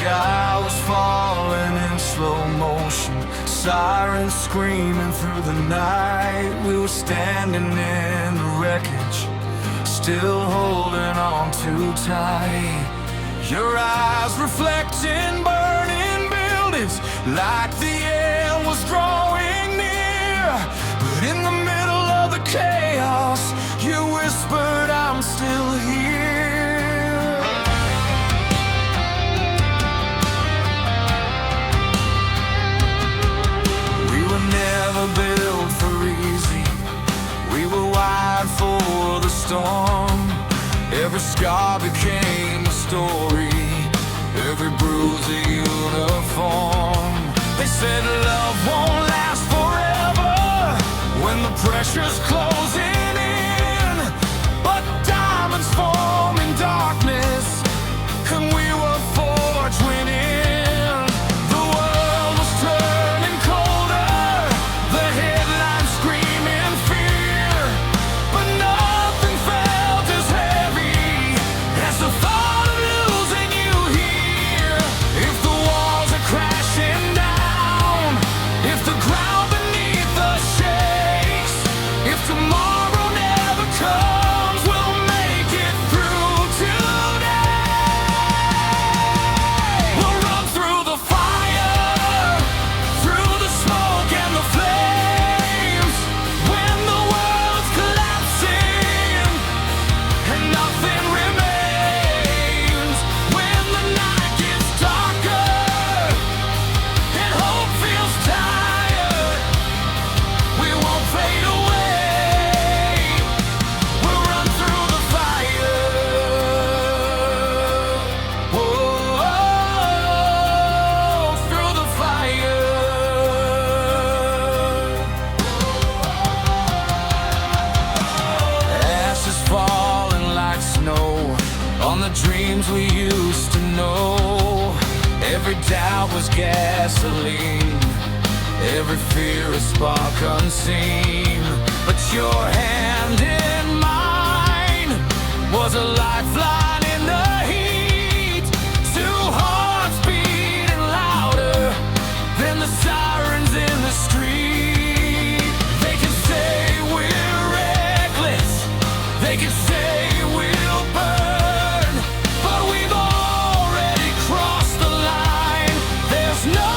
sky was falling in slow motion, sirens screaming through the night. We were standing in the wreckage, still holding on too tight. Your eyes reflecting burning buildings, like the end was drawing near. But in the middle of the chaos, you whispered, I'm still here. We were never built for easy, we were wired for the storm. Every scar became a story, every bruise a uniform. They said love won't last forever when the pressure's closing in, but diamonds form in darkness, and we were forged winning. The world was turning colder, the headlines screaming fear, but nothing felt as heavy as the thought of losing you here. If the walls are crashing down, if the ground beneath us shakes, if tomorrow never comes, we'll make it through today. We'll run through the fire, through the smoke and the flames, when the world's collapsing and nothing remains. When the night gets darker and hope feels tired, we won't fade away. We'll run through the fire. Whoa, through the fire. Ashes falling like snow on the dreams we used to know. Every doubt was gasoline, every fear a spark unseen. But your hand in mine was a lifeline in the heat. Two hearts beating louder than the sirens in the street. They can say we're reckless, they can say we'll burn, but we've already crossed the line. There's no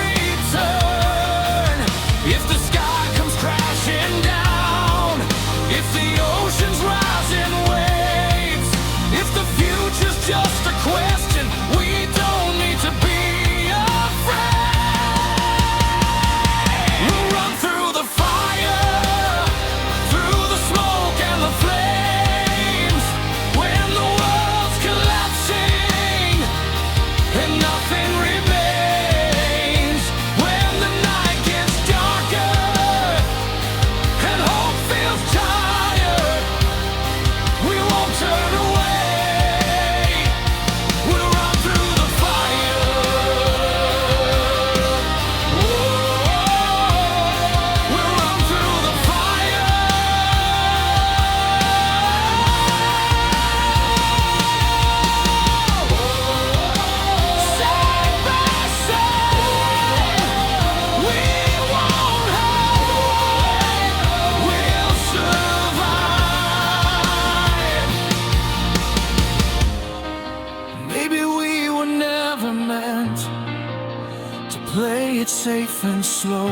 return. If the sky comes crashing down, if the oceans rise in waves, if the future's just a question, we don't need to be afraid. We'll run through the fire, through the smoke and the flames, when the world's collapsing and nothing remains. When the night gets darker and hope feels tired, we won't turn away. We'll run through the fire. Whoa, we'll run through the fire. Side by side, we won't hide. We'll survive. Maybe we were never meant to play it safe and slow.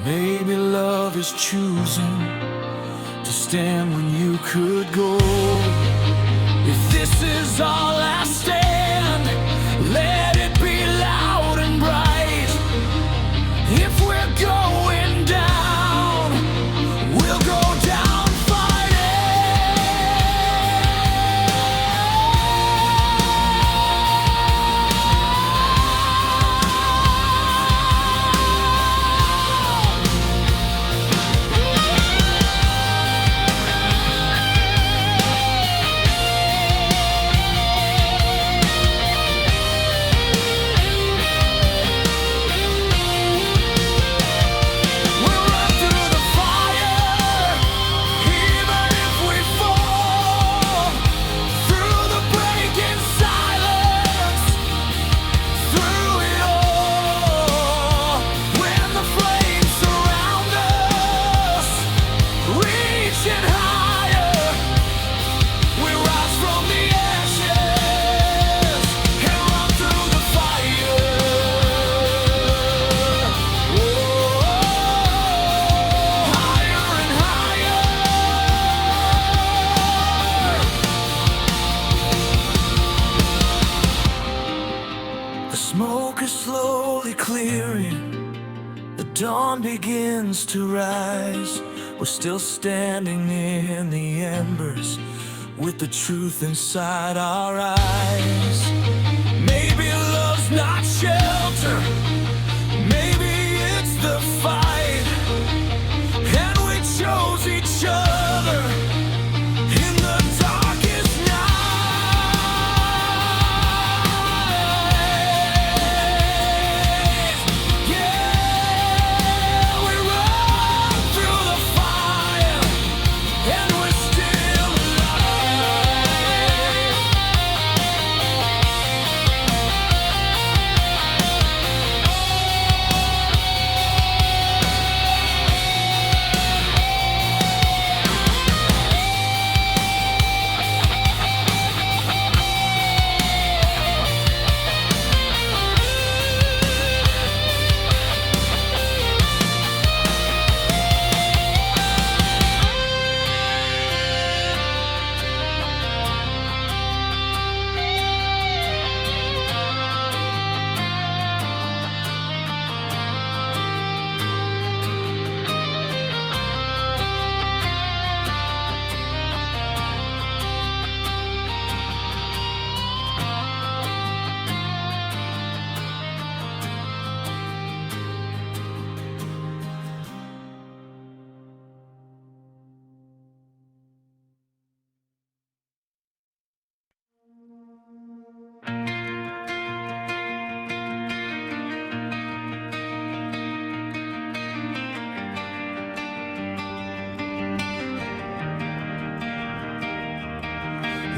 Maybe love is choosing to stand when you could go. If this is all I stand, let it be loud and bright. If we're going down, we'll go down fighting. Smoke is slowly clearing, the dawn begins to rise. We're still standing in the embers with the truth inside our eyes. Maybe love's not shelter, maybe it's the fight, and we chose each other in the darkest night. Yeah, we run through the fire, and we're still alive.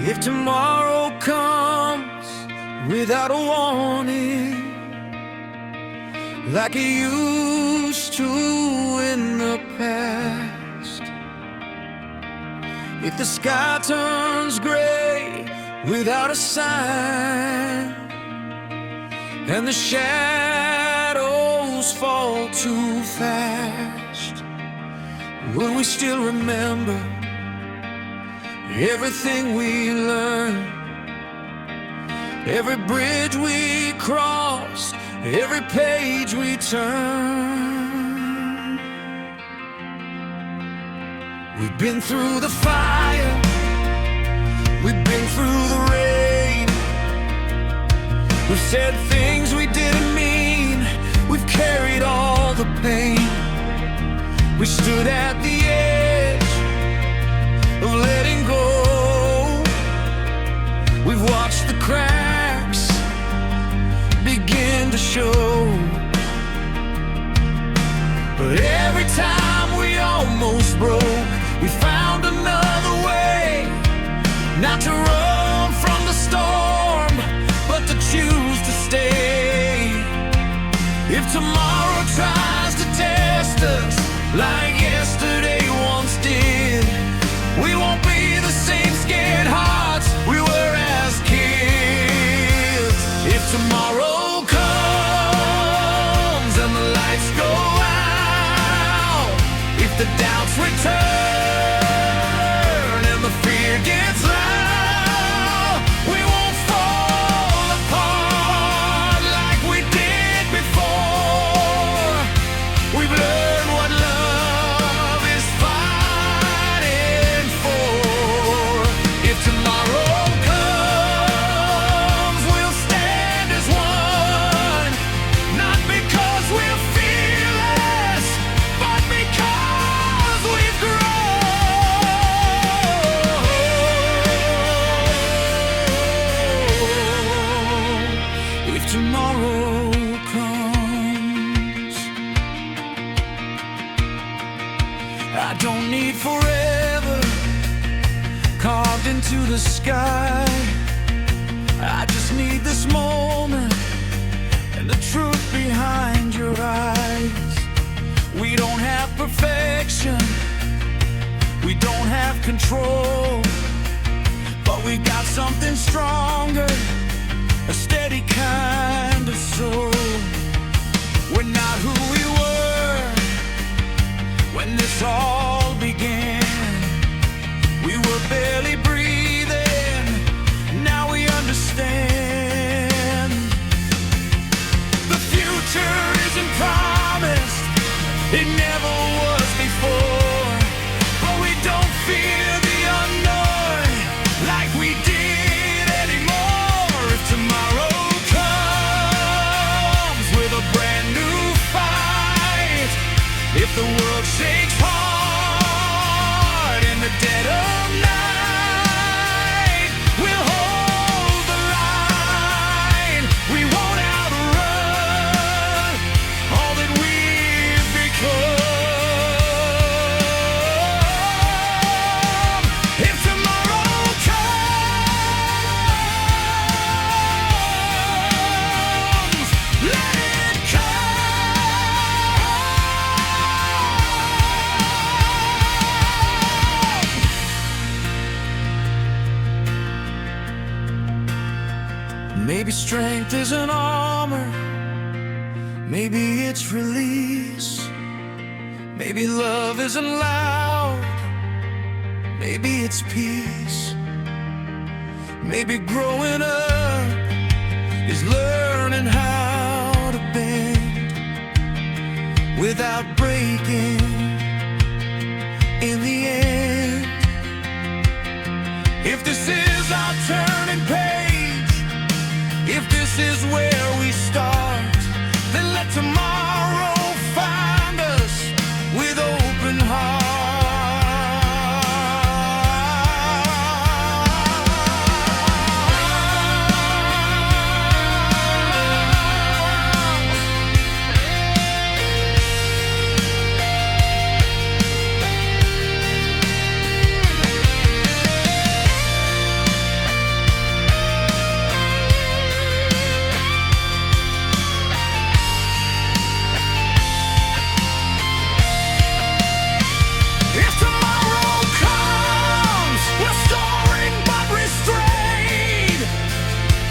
If tomorrow comes without a warning, like it used to in the past, if the sky turns gray without a sign, and the shadows fall too fast, will we still remember everything we learned, every bridge we crossed, every page we turned? We've been through the fire, we've been through the rain, we've said things we didn't mean, we've carried all the pain. We stood at the edge of letting go, we've watched the cracks begin to show, but every time we almost broke, we found another way, not to run from the storm, but to choose to stay. If tomorrow tries to test us like yesterday once did, we won't be the same scared hearts we were as kids. If tomorrow comes and the lights go out, if the doubts return and the fear gets loud, we won't fall apart like we did before. We've learned what love is fighting for. If tomorrow comes, we'll stand as one, not because we're fearless, but because we've grown. If tomorrow comes, I don't need forever carved into the sky. I just need this moment and the truth behind your eyes. We don't have perfection, we don't have control, but we got something stronger, a steady kind of soul. We're not who we were when this all began. We were barely breathing, now we understand. Maybe strength isn't armor, maybe it's release. Maybe love isn't loud, maybe it's peace. Maybe growing up is learning how to bend without breaking in the end. If this is our turning page, if this is where we start, then let tomorrow find us with open hearts.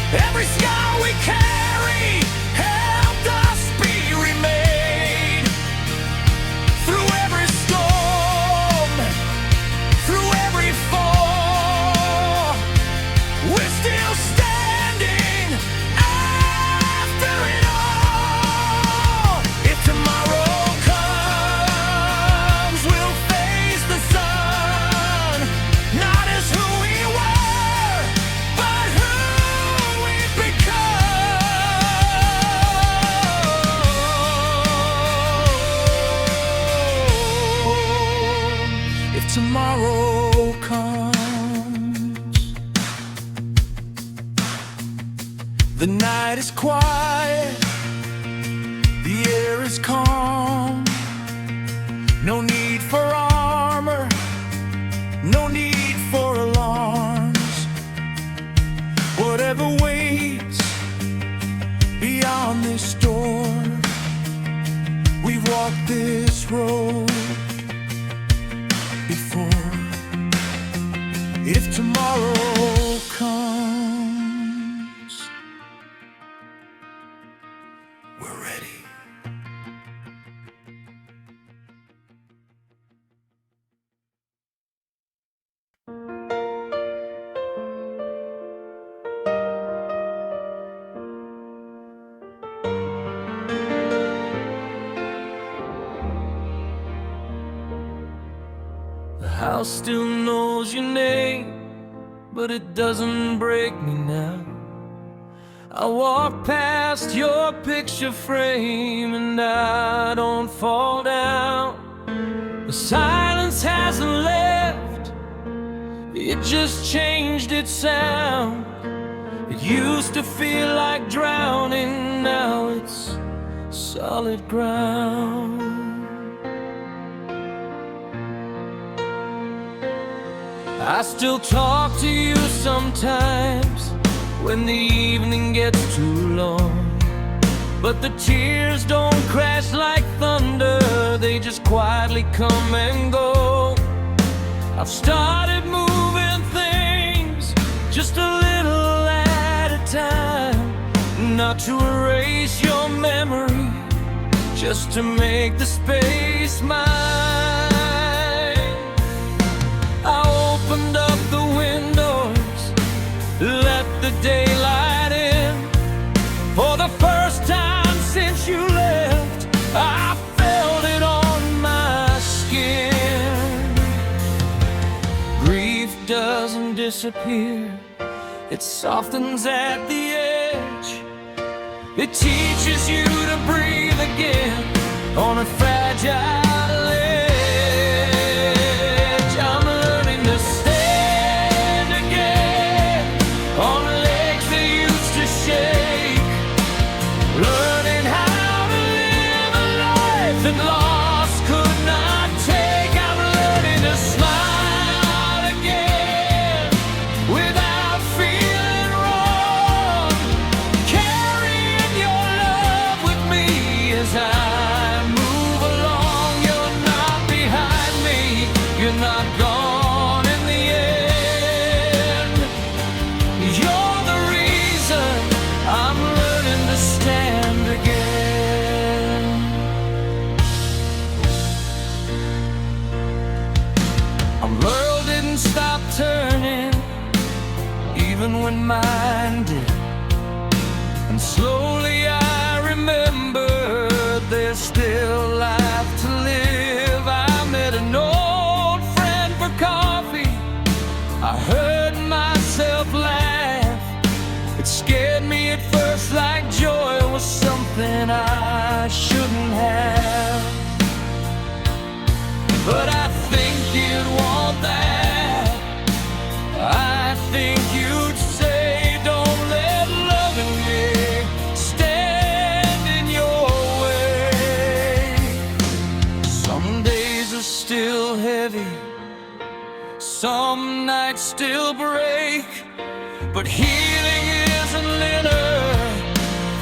Every scar we carry helped us be remade. Through every storm, through every fall, we're still standing after it all. If tomorrow comes, we'll face the sun, not as who we were, but who tomorrow comes. The night is quiet, the air is calm. No need for armor, no need for alarms. Whatever waits beyond this door, we've walked this road before. If tomorrow comes, we're ready. The house still knows your name, but it doesn't break me now. I walk past your picture frame and I don't fall down. The silence hasn't left, it just changed its sound. It used to feel like drowning, now it's solid ground. I still talk to you sometimes when the evening gets too long, but the tears don't crash like thunder, they just quietly come and go. I've started moving things just a little at a time, not to erase your memory, just to make the space mine. I opened up the windows, let the daylight in. For the first time since you left, I felt it on my skin. Grief doesn't disappear, it softens at the edge. It teaches you to breathe again on a fragile edge. I'm learning to stand again on legs that used to shake, learning how to live a life that loss could not take. I'm learning to smile again without feeling wrong, carrying your love with me as I move along. It scared me at first like joy was something I shouldn't have. But I think you'd want that. I think you'd say, don't let loving me stand in your way. Some days are still heavy, some nights still break, but healing isn't linear.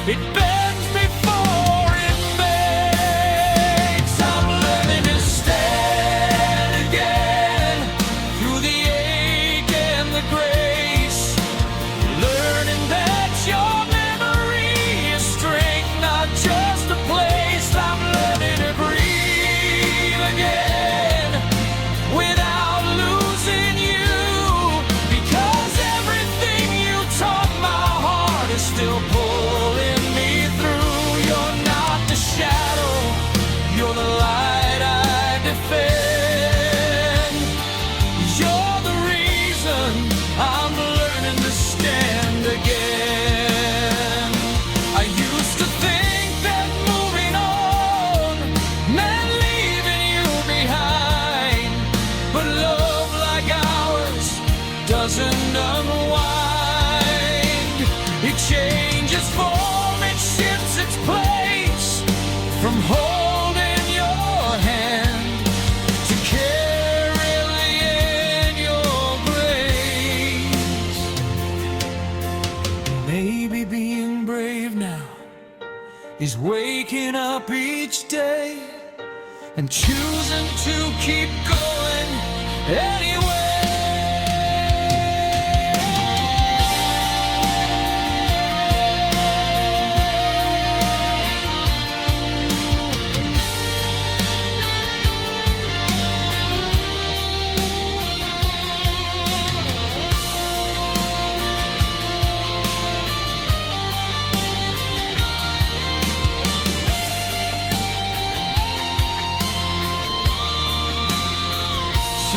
It bends before it makes. I'm learning to stand again through the ache and the grace, learning that your memory is strength, not just a place. I'm learning to breathe again without losing you, because everything you taught my heart is still pulling me through. You're not the shadow, you're the light I defend. You're the reason I'm learning to stand again. I used to think that moving on meant leaving you behind, but love like ours doesn't unwind. It changes form, it shifts its place, from holding your hand to carrying in your grace. Maybe being brave now is waking up each day and choosing to keep going anyway.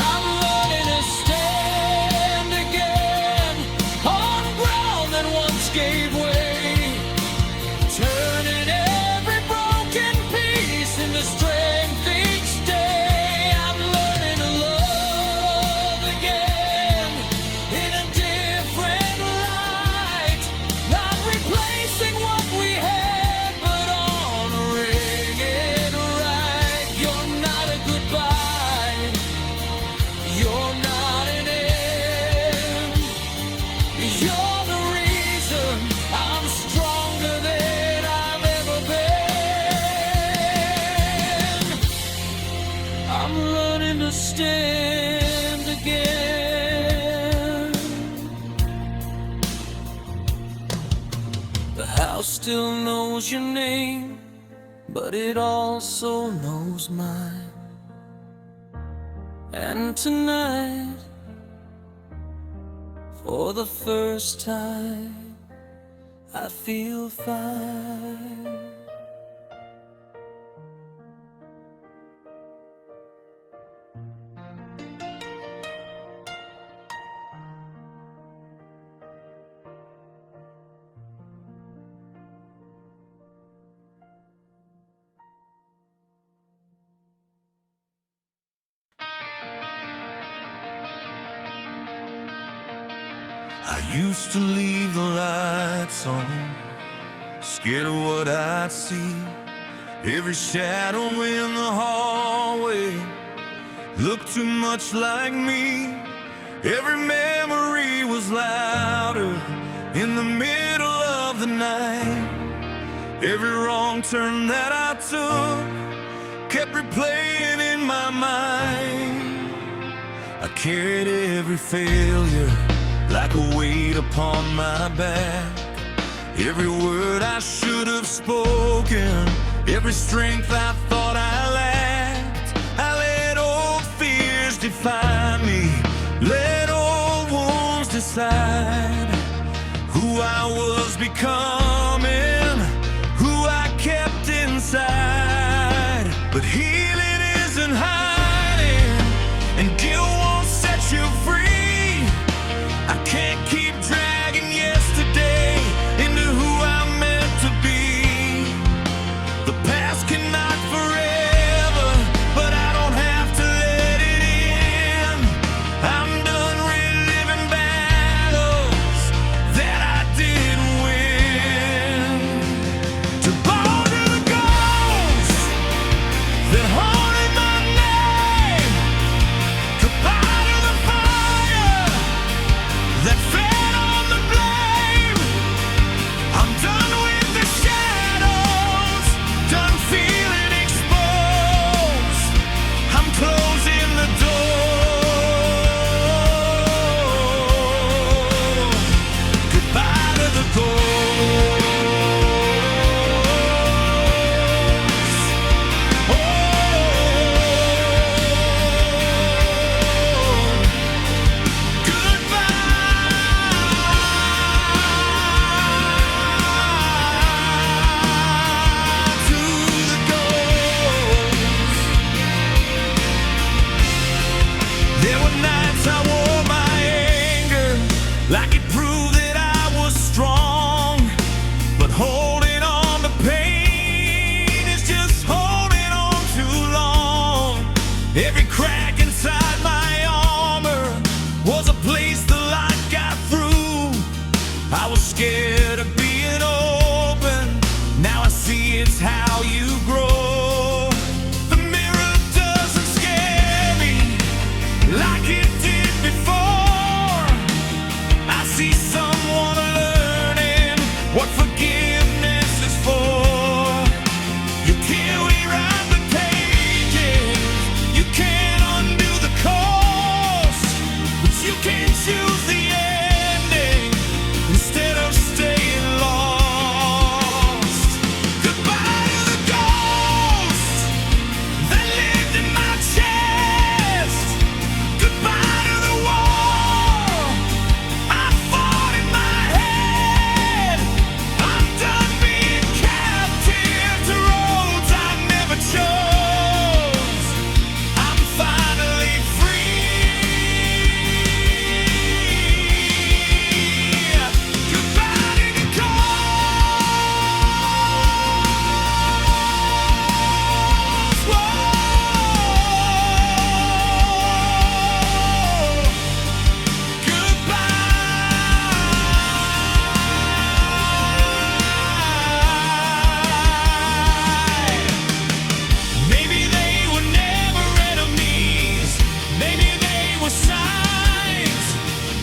I'm learning to stand again on ground that once gave way, turning every broken piece into strength each day. I'm learning to love again in a different light, not replacing what we had, but honoring it right. You're not a goodbye, you're not an end. You're the reason I'm stronger than I've ever been. I'm learning to stand again. The house still knows your name, but it also knows mine. And tonight, for the first time, I feel fine. I used to leave the lights on, scared of what I'd see. Every shadow in the hallway looked too much like me. Every memory was louder in the middle of the night. Every wrong turn that I took kept replaying in my mind. I carried every failure like a weight upon my back. Every word I should have spoken, every strength I thought I lacked. I let old fears define me, let old wounds decide who I was becoming, who I kept inside. But healing isn't hiding, and guilt won't set you free. I can't keep dragging yesterday scared of being open. Now I see it's how you grow. The mirror doesn't scare me like it did before. I see someone learning what forgiveness is for. You can't rewrite the pages, you can't undo the course, but you can choose the ending instead of staying lost. Goodbye to the ghost that lived in my chest. Goodbye to the war I fought in my head. I'm done being captive to roads I never chose. I'm finally free. Goodbye to the coast. Goodbye. Maybe they were never enemies. Maybe they were signs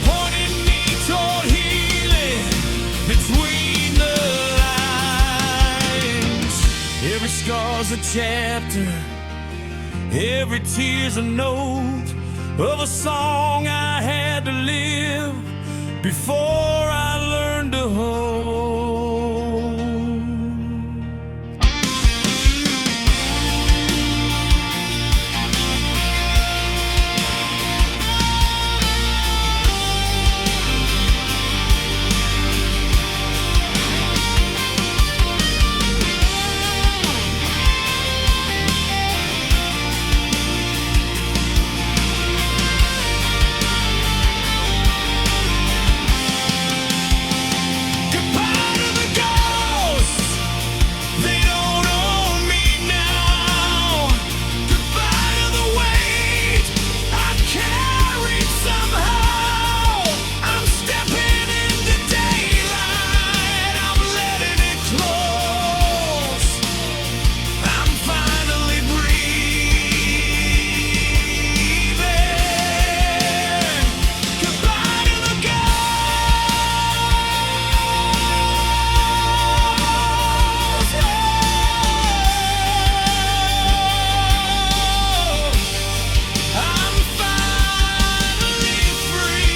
pointing me toward healing between the lines. Every scar's a chapter, every tear's a note of a song I had to live before I learned to hold. Goodbye to the ghosts, they don't own me now. Goodbye to the weight I've carried somehow. I'm stepping into daylight, I'm letting it close. I'm finally breathing. Goodbye to the ghosts. I'm finally free.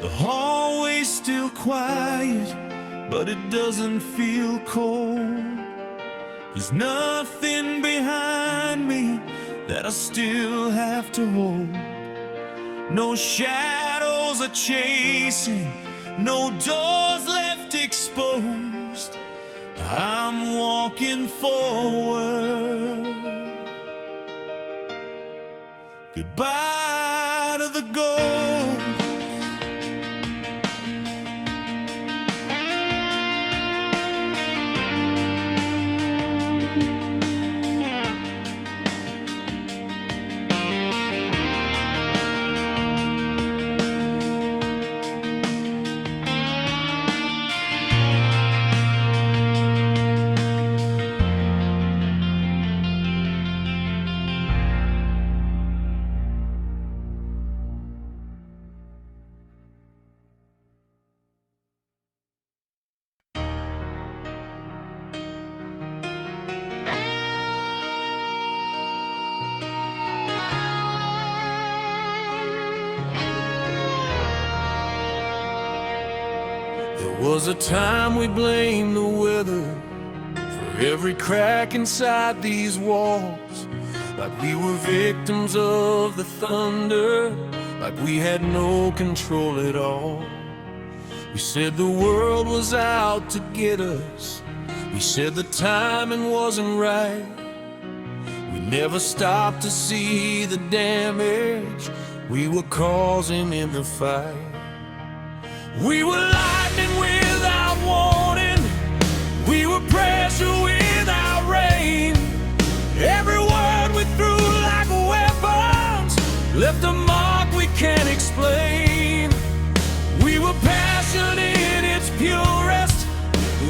The hallway's still quiet, but it doesn't feel cold. There's nothing behind me that I still have to hold. No shadows are chasing, no doors left exposed. I'm walking forward. Goodbye to the ghost. There was a time we blamed the weather for every crack inside these walls. Like we were victims of the thunder, like we had no control at all. We said the world was out to get us, we said the timing wasn't right. We never stopped to see the damage we were causing in the fight. We were lightning without warning, we were pressure without rain. Every word we threw like a weapon, left a mark we can't explain. We were passion in its purest,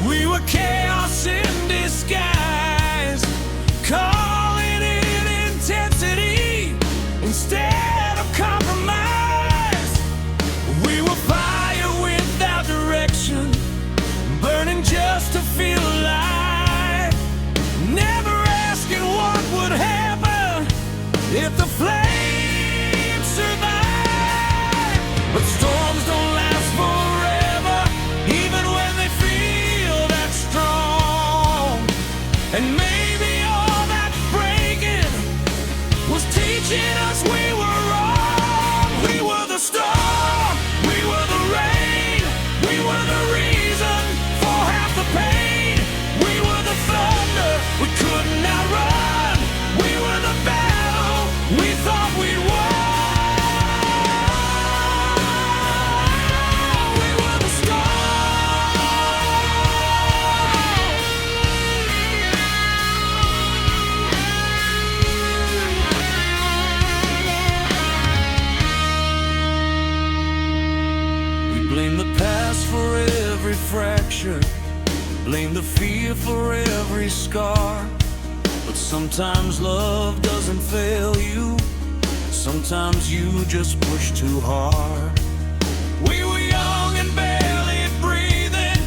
we were chaos in disguise, calling it intensity instead of compromise. We were fire without direction, burning just to feel alive, never asking what would happen if the flame survived. But storms don't last forever, even when they feel that strong. And maybe all that breaking was teaching us we were wrong. We were the storm, we were the rain, we were the reason for half the pain. We were the thunder we couldn't outrun, we were the battle we thought we'd won. We were the storm. We blame the past for every fracture, blame the fear for every scar. But sometimes love doesn't fail you, sometimes you just push too hard. We were young and barely breathing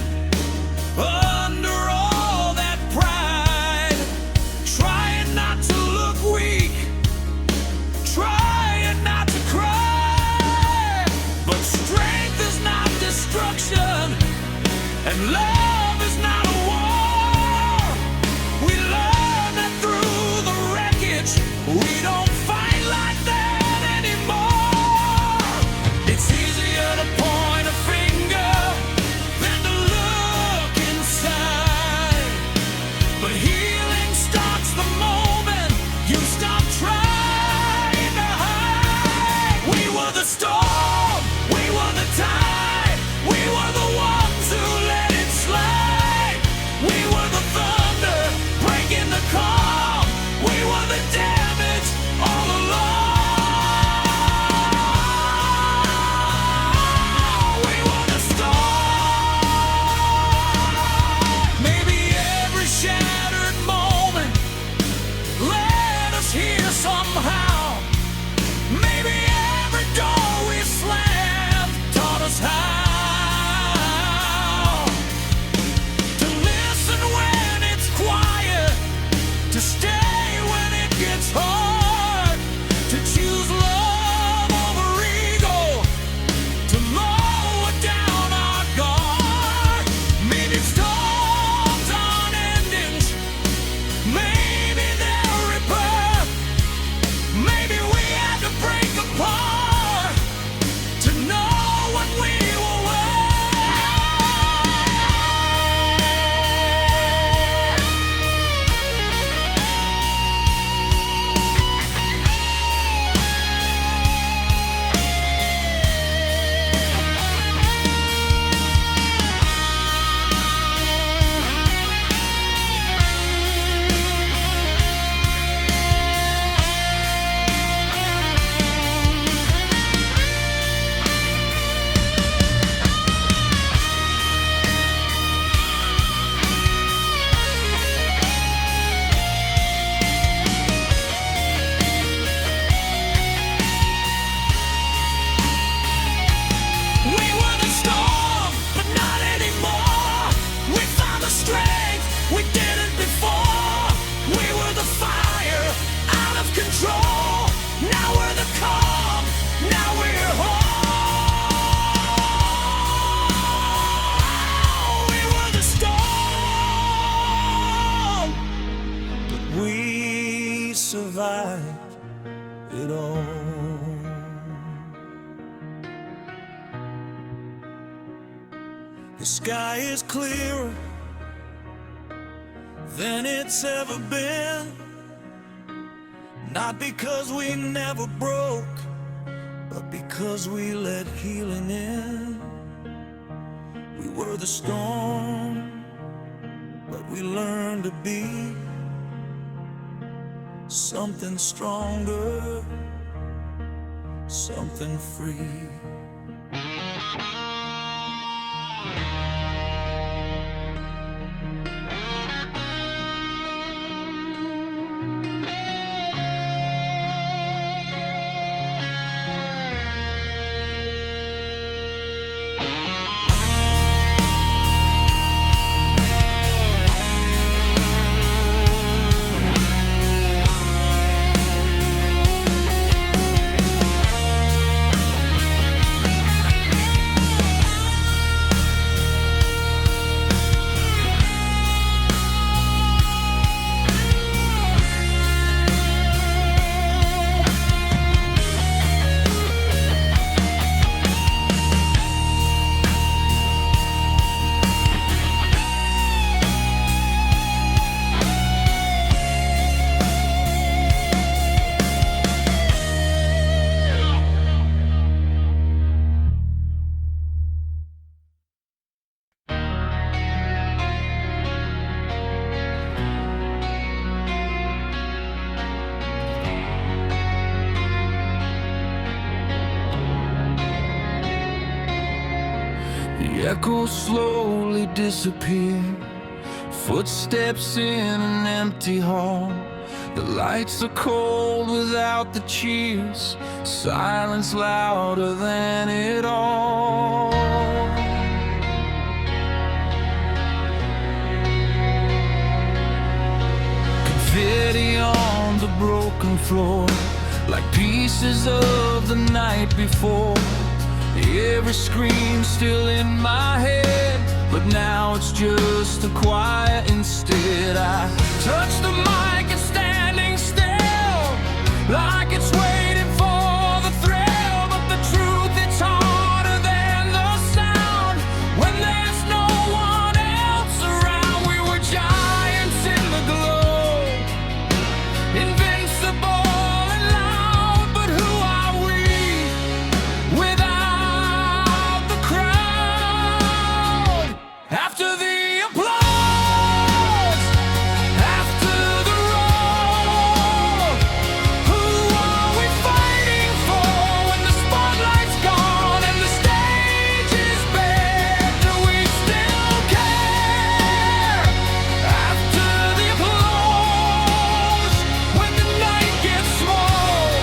under all that pride, trying not to look weak, trying not to cry. But strength is not destruction, and love is not a war. We learn that through the wreckage, we don't fight like that anymore. It's easier to point a finger than to look inside. But healing starts the moment you stop trying to hide. We were the storm, we were the tide, we were the ones who let it slide. We were the thunder breaking the calm, we were the damage all along. We were the storm. Maybe every shattered moment led us here somehow. Maybe every door we slammed taught us how to listen when it's quiet, to stay when it gets hard, to choose love over ego, to lower down our guard. Maybe storms aren't endings, maybe they're rebirth. Maybe we had to break apart to know what we were the storm, but not anymore. We found the strength, we did it before. We were the fire, out of control. Now we're the calm, now we're whole. We were the storm, but we survived it all. The sky is clearer than it's ever been, not because we never broke, but because we let healing in. We were the storm, but we learned to be something stronger. something free. The echoes slowly disappear, footsteps in an empty hall. The lights are cold without the cheers, silence louder than it all. Confetti on the broken floor, like pieces of the night before. Every scream still in my head, but now it's just a quiet instead. I touch the mic and standing still, like it's waiting for the thrill. But the truth, it's harder than the sound. When there's no one else around, we were giants in the glow, invincible and loud. But who are we without after the applause, after the roar? Who are we fighting for when the spotlight's gone and the stage is bare? Do we still care? After the applause, when the night gets small,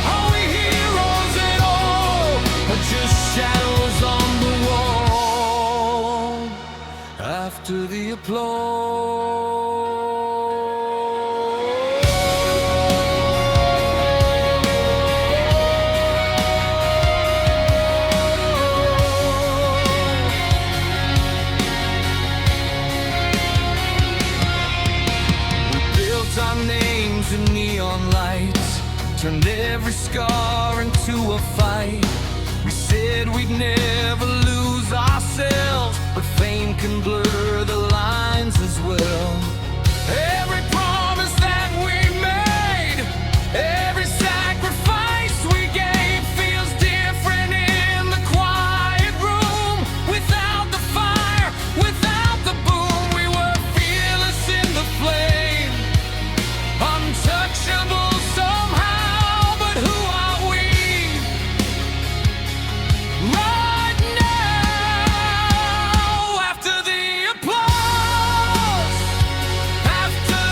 are we heroes at all, or just shadows on the wall? After the applause. We built our names in neon lights, turned every scar into a fight. We said we'd never lose ourselves, but fame can blur the lines as well. Every promise that we made, every sacrifice we gave, feels different in the quiet room. Without the fire, without the boom, we were fearless in the flame, untouchable somehow. But who are we right now? After the applause, after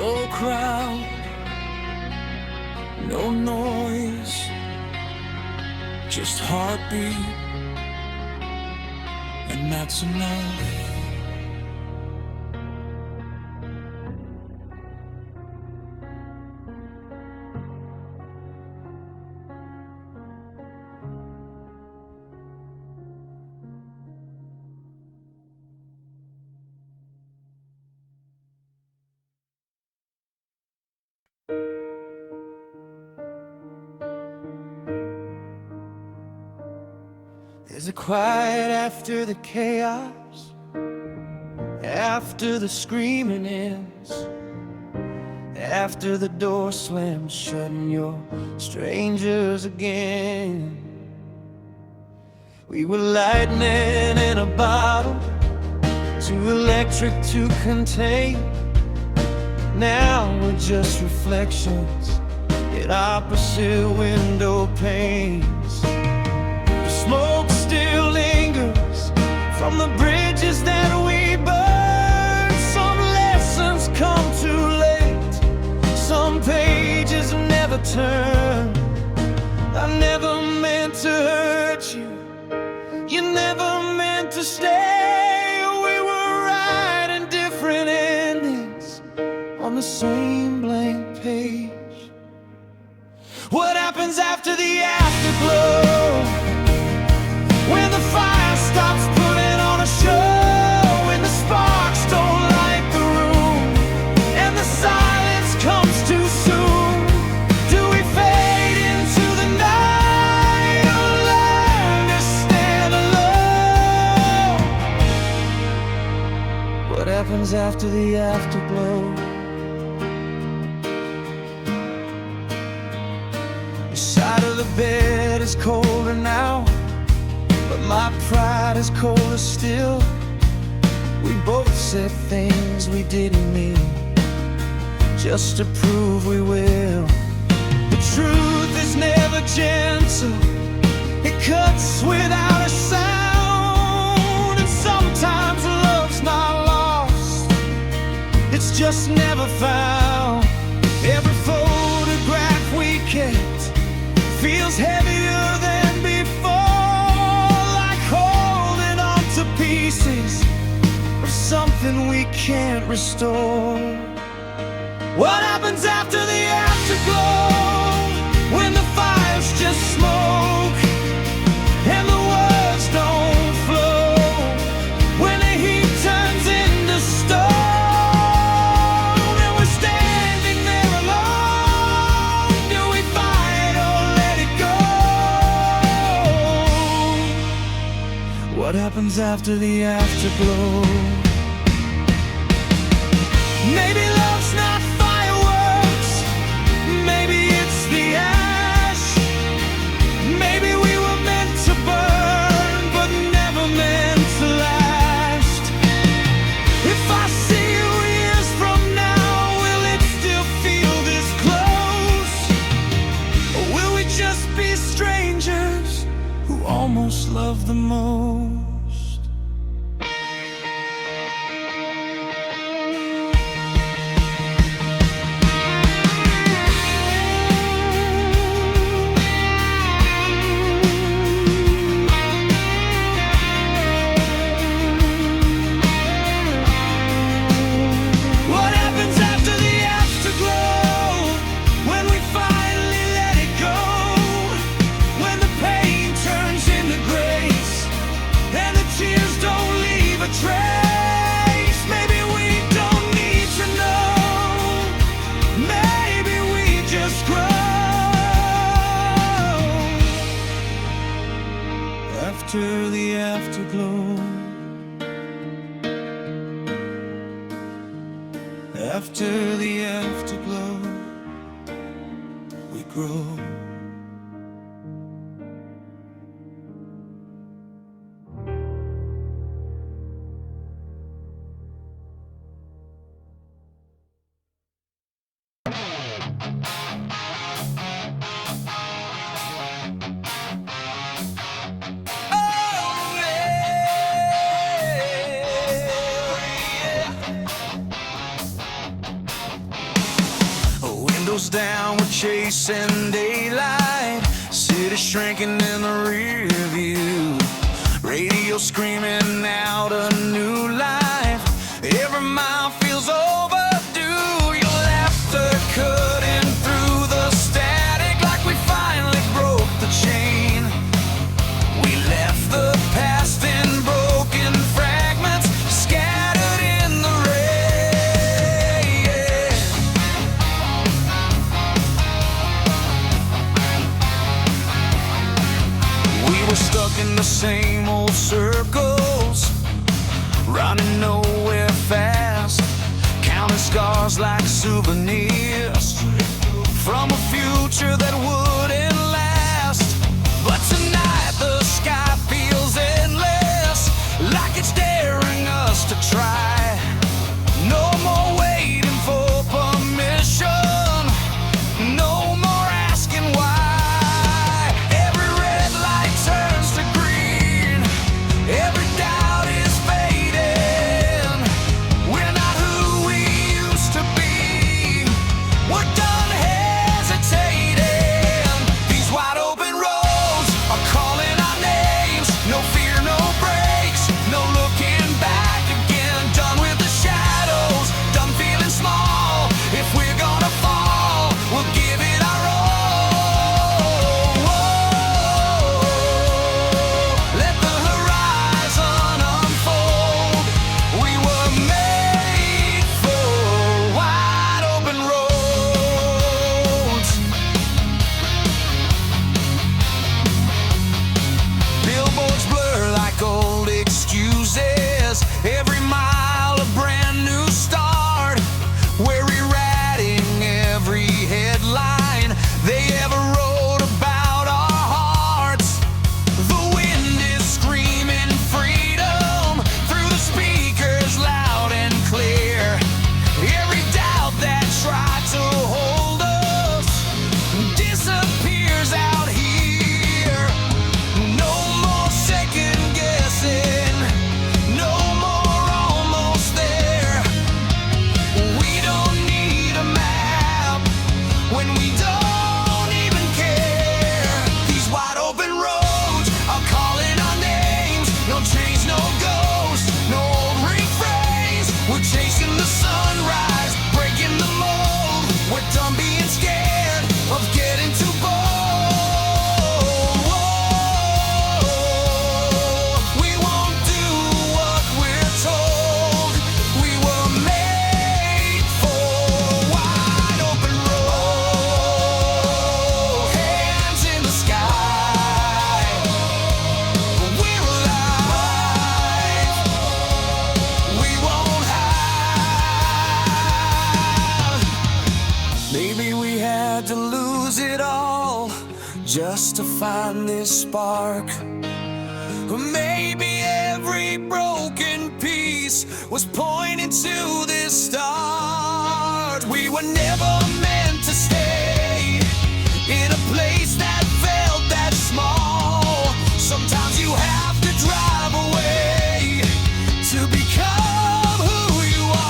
No crowd, no noise, just heartbeat, and that's enough. There's a quiet after the chaos, after the screaming ends, after the door slams shut and you're strangers again. We were lightning in a bottle, too electric to contain. Now we're just reflections in opposite window panes. The smoke still lingers from the bridges that we burned. Some lessons come too late, some pages never turn. I never meant to hurt you, you never meant to stay. We were writing different endings on the same blank page. What happens after the afterglow? When the fire stops putting on a show, when the sparks don't light the room, and the silence comes too soon. Do we fade into the night or learn to stand alone? What happens after the afterglow? The side of the bed is colder now, but my pride is colder still. We both said things we didn't mean, just to prove we will. The truth is never gentle, it cuts without a sound. And sometimes love's not lost, it's just never found. Every photograph we kept feels heavier than before, like holding on to pieces of something we can't restore. What happens after the afterglow? When the fire's just smoke and the words don't flow, when the heat turns into stone and we're standing there alone. Do we fight or let it go? What happens after the afterglow? Maybe love's not fireworks, maybe it's the ash. Maybe we were meant to burn, but never meant to last. If I see you years from now, will it still feel this close? Or will we just be strangers who almost love the most? What happens after the afterglow? When we finally let it go, when the pain turns into grace and the tears don't leave a trace. Maybe we don't need to know, maybe we just grow. After the afterglow, after the afterglow, we grow. Windows down, we're chasing daylight. City shrinking in the rear view. Radio screaming out a new life. Every mile feels overdue. Your laughter cutting through the static like we finally broke the chain. We left the past in broken fragments, scattered in the rain. We were stuck in the same old circles, running nowhere fast, counting scars like souvenirs from a future that wouldn't last. But tonight the sky feels endless, like it's daring us to try. No more waiting for permission, no more asking why. Every red light turns to green, every doubt is fading. We're not who we used to be, we're done hesitating. These wide open roads are calling our names. No fear, no brakes, no looking back again. Done with the shadows, done feeling small. If we're gonna fall, we'll give it our all. Let the horizon unfold. We were made for wide open roads. Billboards blur like old excuses. Every mile a brand new start. We're rewriting every headline they ever wrote about our hearts. The wind is screaming freedom through the speakers loud and clear. Every doubt that tried to hold us disappears out here. No more second guessing, no more almost there. We don't need a map when we don't even care. These wide open roads are calling our names. No chains, no ghosts, no old refrains. We're chasing the sunrise, breaking the mold. We're done being scared of getting too bold. We won't do what we're told. We were made for wide open roads. Hands in the sky, we're alive. We won't hide. Maybe we had to lose it all just to find this spark. Or maybe every broken piece was pointing to this start. We were never meant to stay in a place that felt that small. Sometimes you have to drive away to become who you are.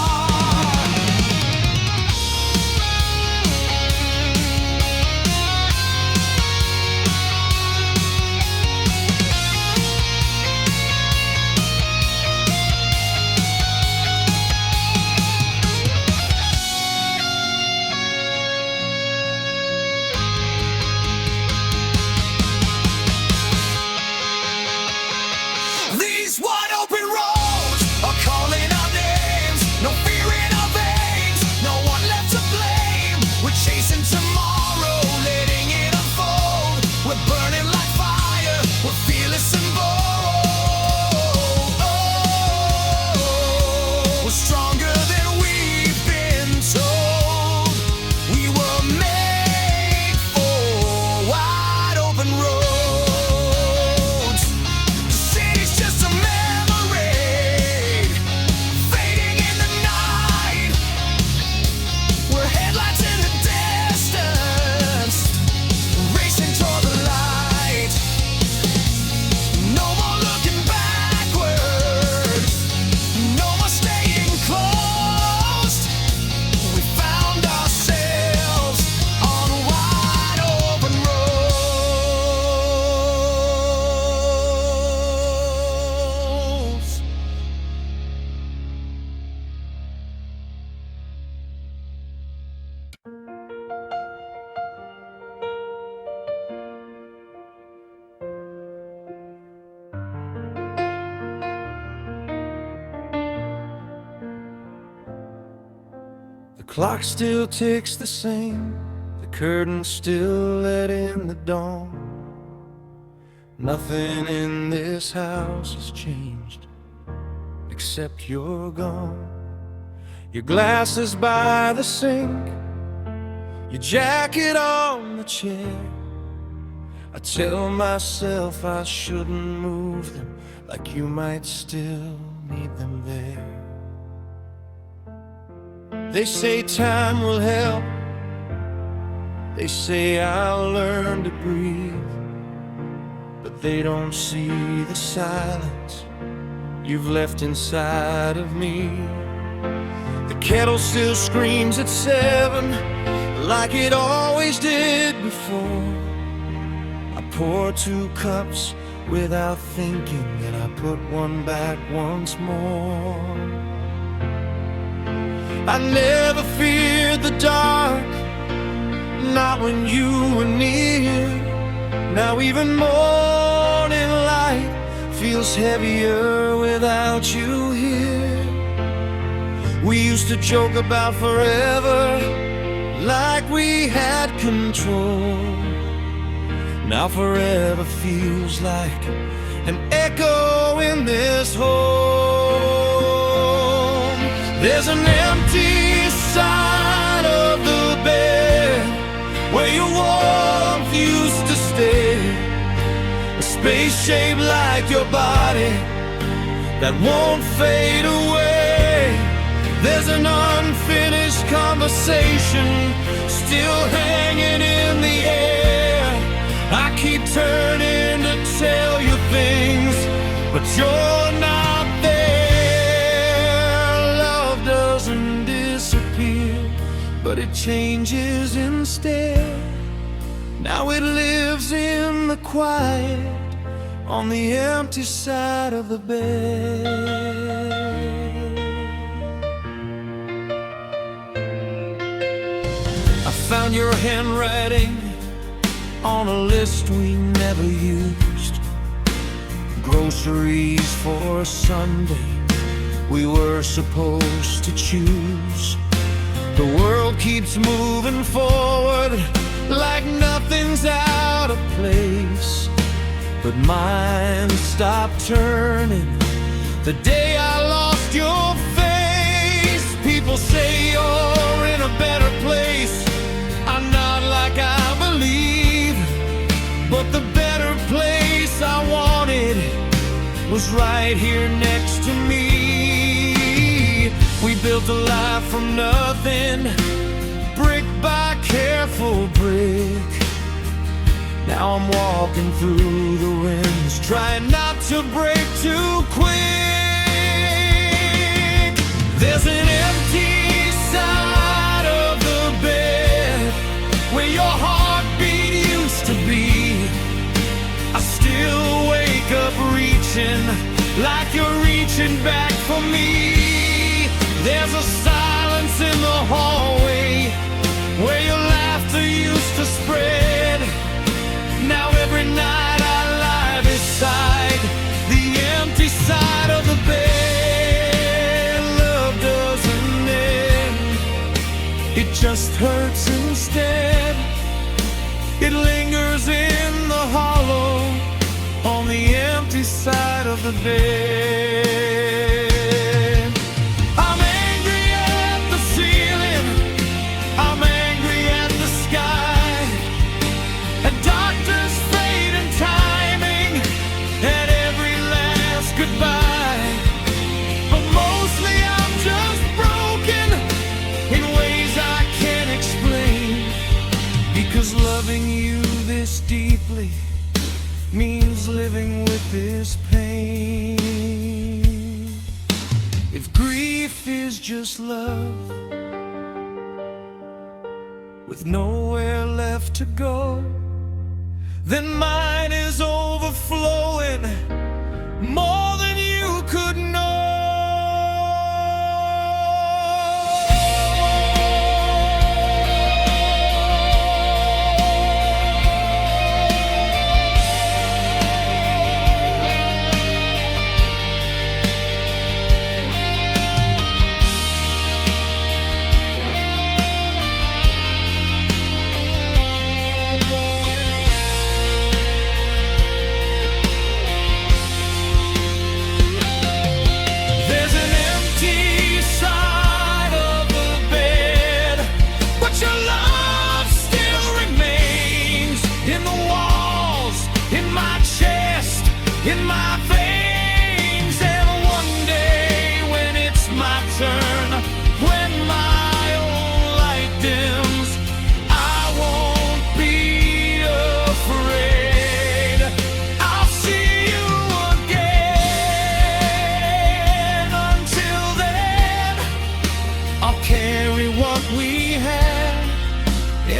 These wide open roads are calling our names. No fear in our veins, no one left to blame. We're chasing tomorrow, letting it unfold. We're burning like fire, we're fearless and bold. We're stronger than we've been told. We were made for wide open roads. The city's just a memory, fading in the night. We're headlights in the distance. clock still ticks the same, the curtains still let in the dawn. Nothing in this house has changed, except you're gone. Your glasses by the sink, your jacket on the chair. I tell myself I shouldn't move them, like you might still need them there. They say time will help, they say I'll learn to breathe, but they don't see the silence you've left inside of me. The kettle still screams at 7, like it always did before. I pour 2 cups without thinking, and I put one back once more. I never feared the dark, not when you were near. Now even morning light feels heavier without you here. We used to joke about forever, like we had control. Now forever feels like an echo in this home. There's an empty side of the bed where your warmth used to stay, a space shaped like your body that won't fade away. There's an unfinished conversation still hanging in the air. I keep turning to tell you things, but you're not there. Love doesn't disappear, but it changes instead. Now it lives in the quiet on the empty side of the bed. I found your handwriting on a list we never used. Groceries for Sunday we were supposed to choose. The world keeps moving forward like nothing's out of place, but mine stopped turning the day I lost your face. People say you're in a better place, I'm not like I believe, but the better place I wanted was right here next to me. We built a life from nothing, brick by careful brick. Now I'm walking through the winds, trying not to break too quick. There's an empty side of the bed where your heartbeat used to be. I still wake up reaching, like you're reaching back for me. There's a silence in the hallway where your laughter used to spread. Now every night I lie beside the empty side of the bed. Love doesn't end, it just hurts instead. It lingers in the hollow on the empty side of the bed. I'm angry at the ceiling, I'm angry at the sky, at doctors' fate and timing, at every last goodbye. But mostly I'm just broken in ways I can't explain, because loving you this deeply means living with this pain. If grief is just love with nowhere left to go, then mine is overflowing more than you could know.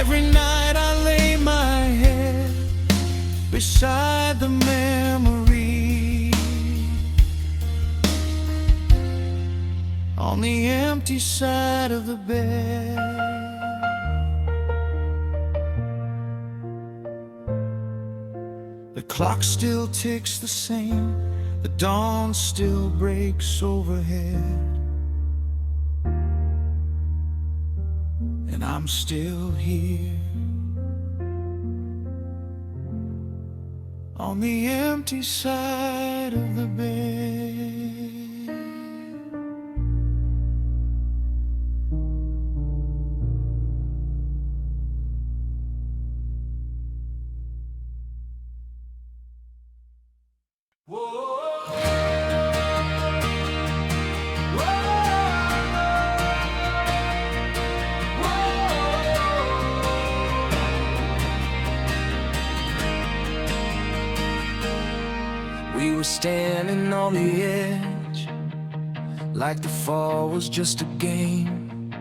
Every night I lay my head beside the memory on the empty side of the bed. The clock still ticks the same, the dawn still breaks overhead, and I'm still here on the empty side of the bed. We were standing on the edge, like the fall was just a game.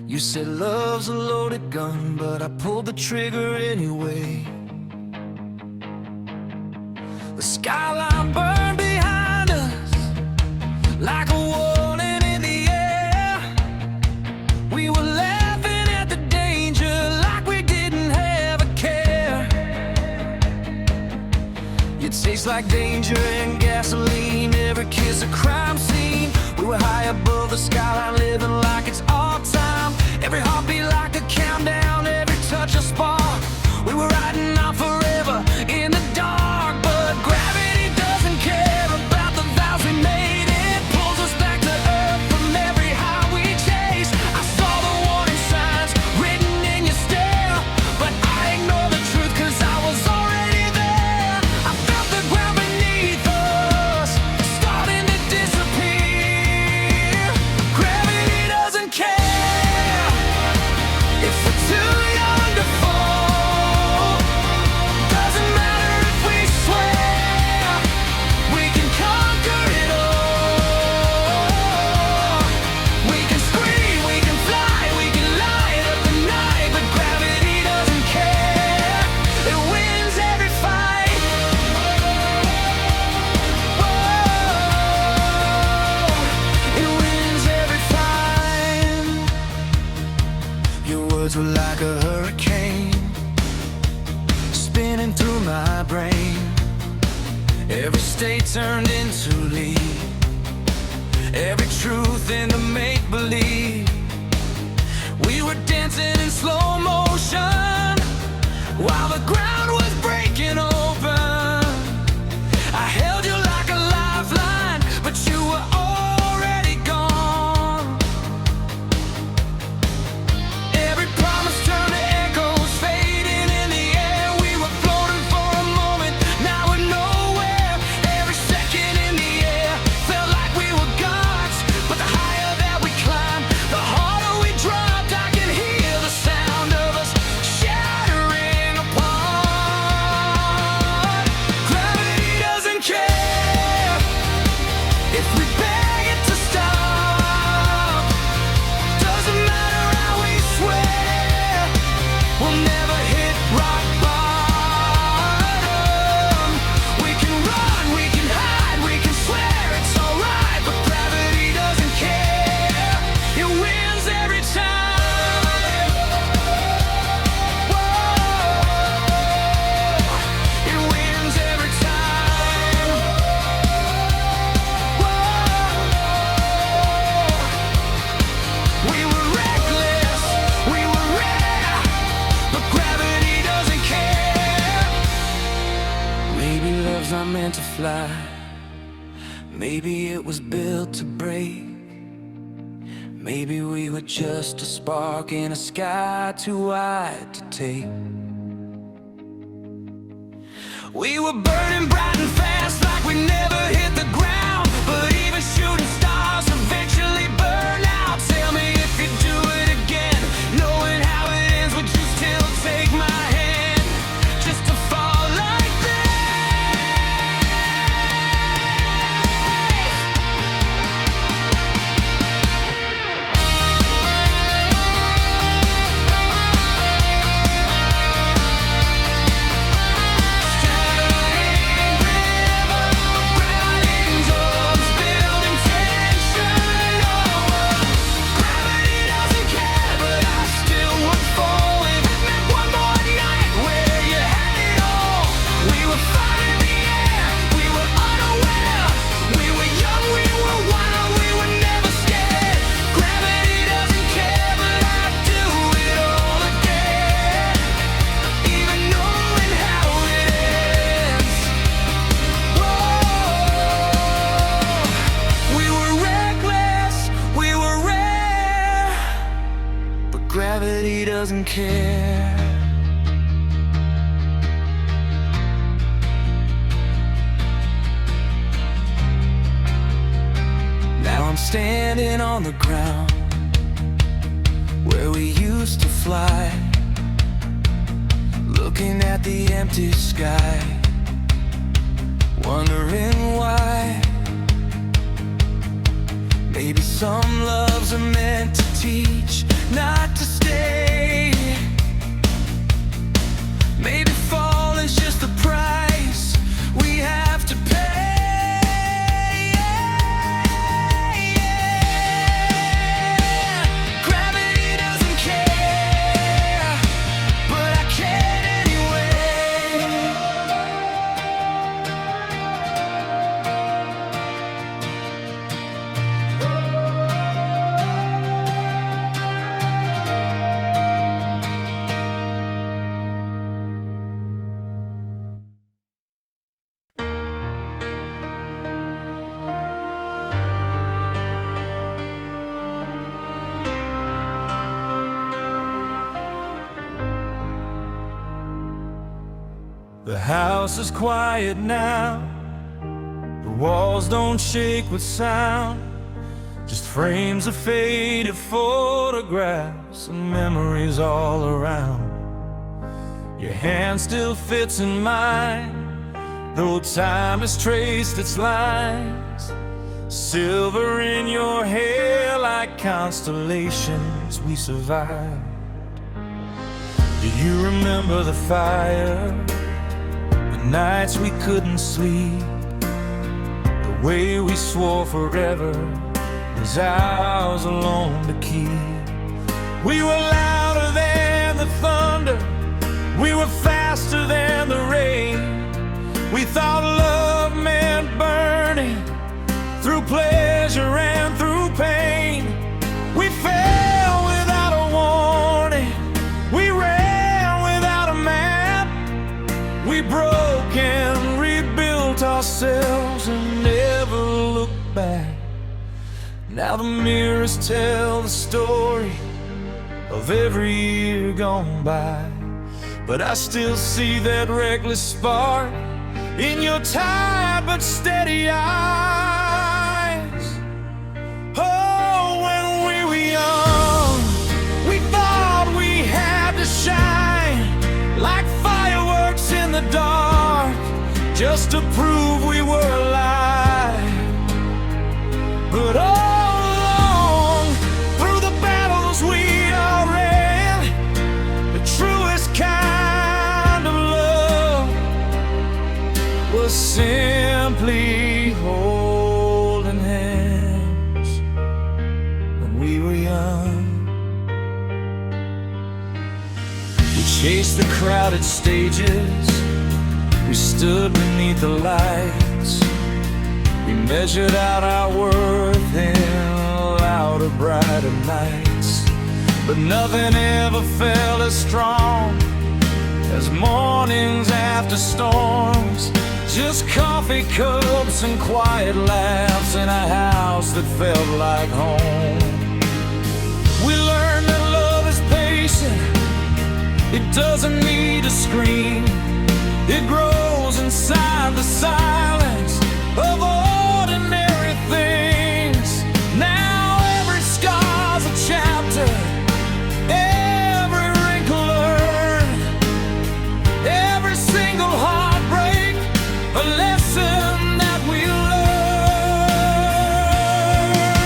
You said love's a loaded gun, but I pulled the trigger anyway. The skyline burned behind us like a warning in the air. We were laughing at the danger like we didn't have a care. It tastes like danger and gasoline, every kiss a crime scene. We were high above the skyline, living like it's our time. Every heartbeat like a countdown, every touch a spark. We were riding on forever in the dark, but gravity doesn't care about the vows we made. It pulls us back to earth from every high we chase. I saw the warning signs written in your stare, but I ignored the truth 'cause I was already there. I felt the ground beneath us starting to disappear. Gravity doesn't care if we're too young to fall. Doesn't matter if we swear we can conquer it all. We can scream, we can fly, we can light up the night, but gravity doesn't care. It wins every fight. Whoa, it wins every fight. Your words were like a hurricane spinning through my brain. Every state turned into lead, every truth into make-believe. We were dancing in slow motion while the ground was breaking open. I held you like a lifeline, but you were already gone. Every promise turned to echoes, fading in the air. We were floating for a moment, now we're nowhere. Every second in the air felt like we were gods, but the higher that we climbed, the harder we dropped. I can hear the sound of us shattering apart. Gravity doesn't care if we beg it to stop. Doesn't matter how we swear, we'll never hit rock bottom. We can run, we can hide, we can swear it's alright, but gravity doesn't care. It wins every time. Whoa, it wins every time. Whoa, we were reckless, we were rare, but gravity doesn't care. Maybe love's not meant to fly, maybe it was built to break. Maybe we were just a spark in a sky too wide to take. We were burning bright and fast like we never hit the ground, but even shooting stars eventually burn out. Tell me if you do it again, knowing how it ends, would you still take my hand just to fall like that? doesn't care. Now I'm standing on the ground where we used to fly, looking at the empty sky, wondering why. Maybe some loves are meant to teach, not to stay. Maybe fall is just the price we have to pay. The house is quiet now, the walls don't shake with sound, just frames of faded photographs and memories all around. Your hand still fits in mine, though time has traced its lines. Silver in your hair like constellations we survived. Do you remember the fire? Nights we couldn't sleep, the way we swore forever was ours alone to keep. We were louder than the thunder, we were faster than the rain. We thought love meant burning through pleasure and through pain. We fell without a warning, we ran without a map. We broke and rebuilt ourselves and never looked back. Now the mirrors tell the story of every year gone by, but I still see that reckless spark in your tired but steady eyes. Oh, when we were young, we thought we had to shine like fireworks in the dark, just to prove we were alive. But all along, through the battles we all ran, the truest kind of love was simply holding hands when we were young. We chased the crowded stages, we stood beneath the lights, we measured out our worth in louder, brighter nights. But nothing ever felt as strong as mornings after storms, just coffee cups and quiet laughs in a house that felt like home. We learned that love is patient, it doesn't need a scream. It grows inside the silence of ordinary things. Now every scar's a chapter, every wrinkle learned, every single heartbreak a lesson that we learned.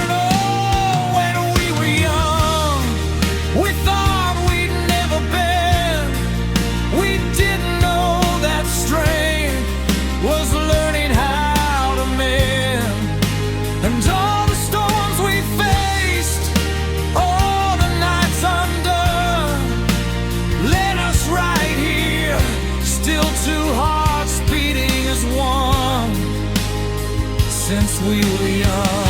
Oh, when we were young, we thought we'd never bend. We didn't know that strength was learning how to mend. And all the storms we faced, all the nights undone, led us right here, still two hearts beating as one, since we were young.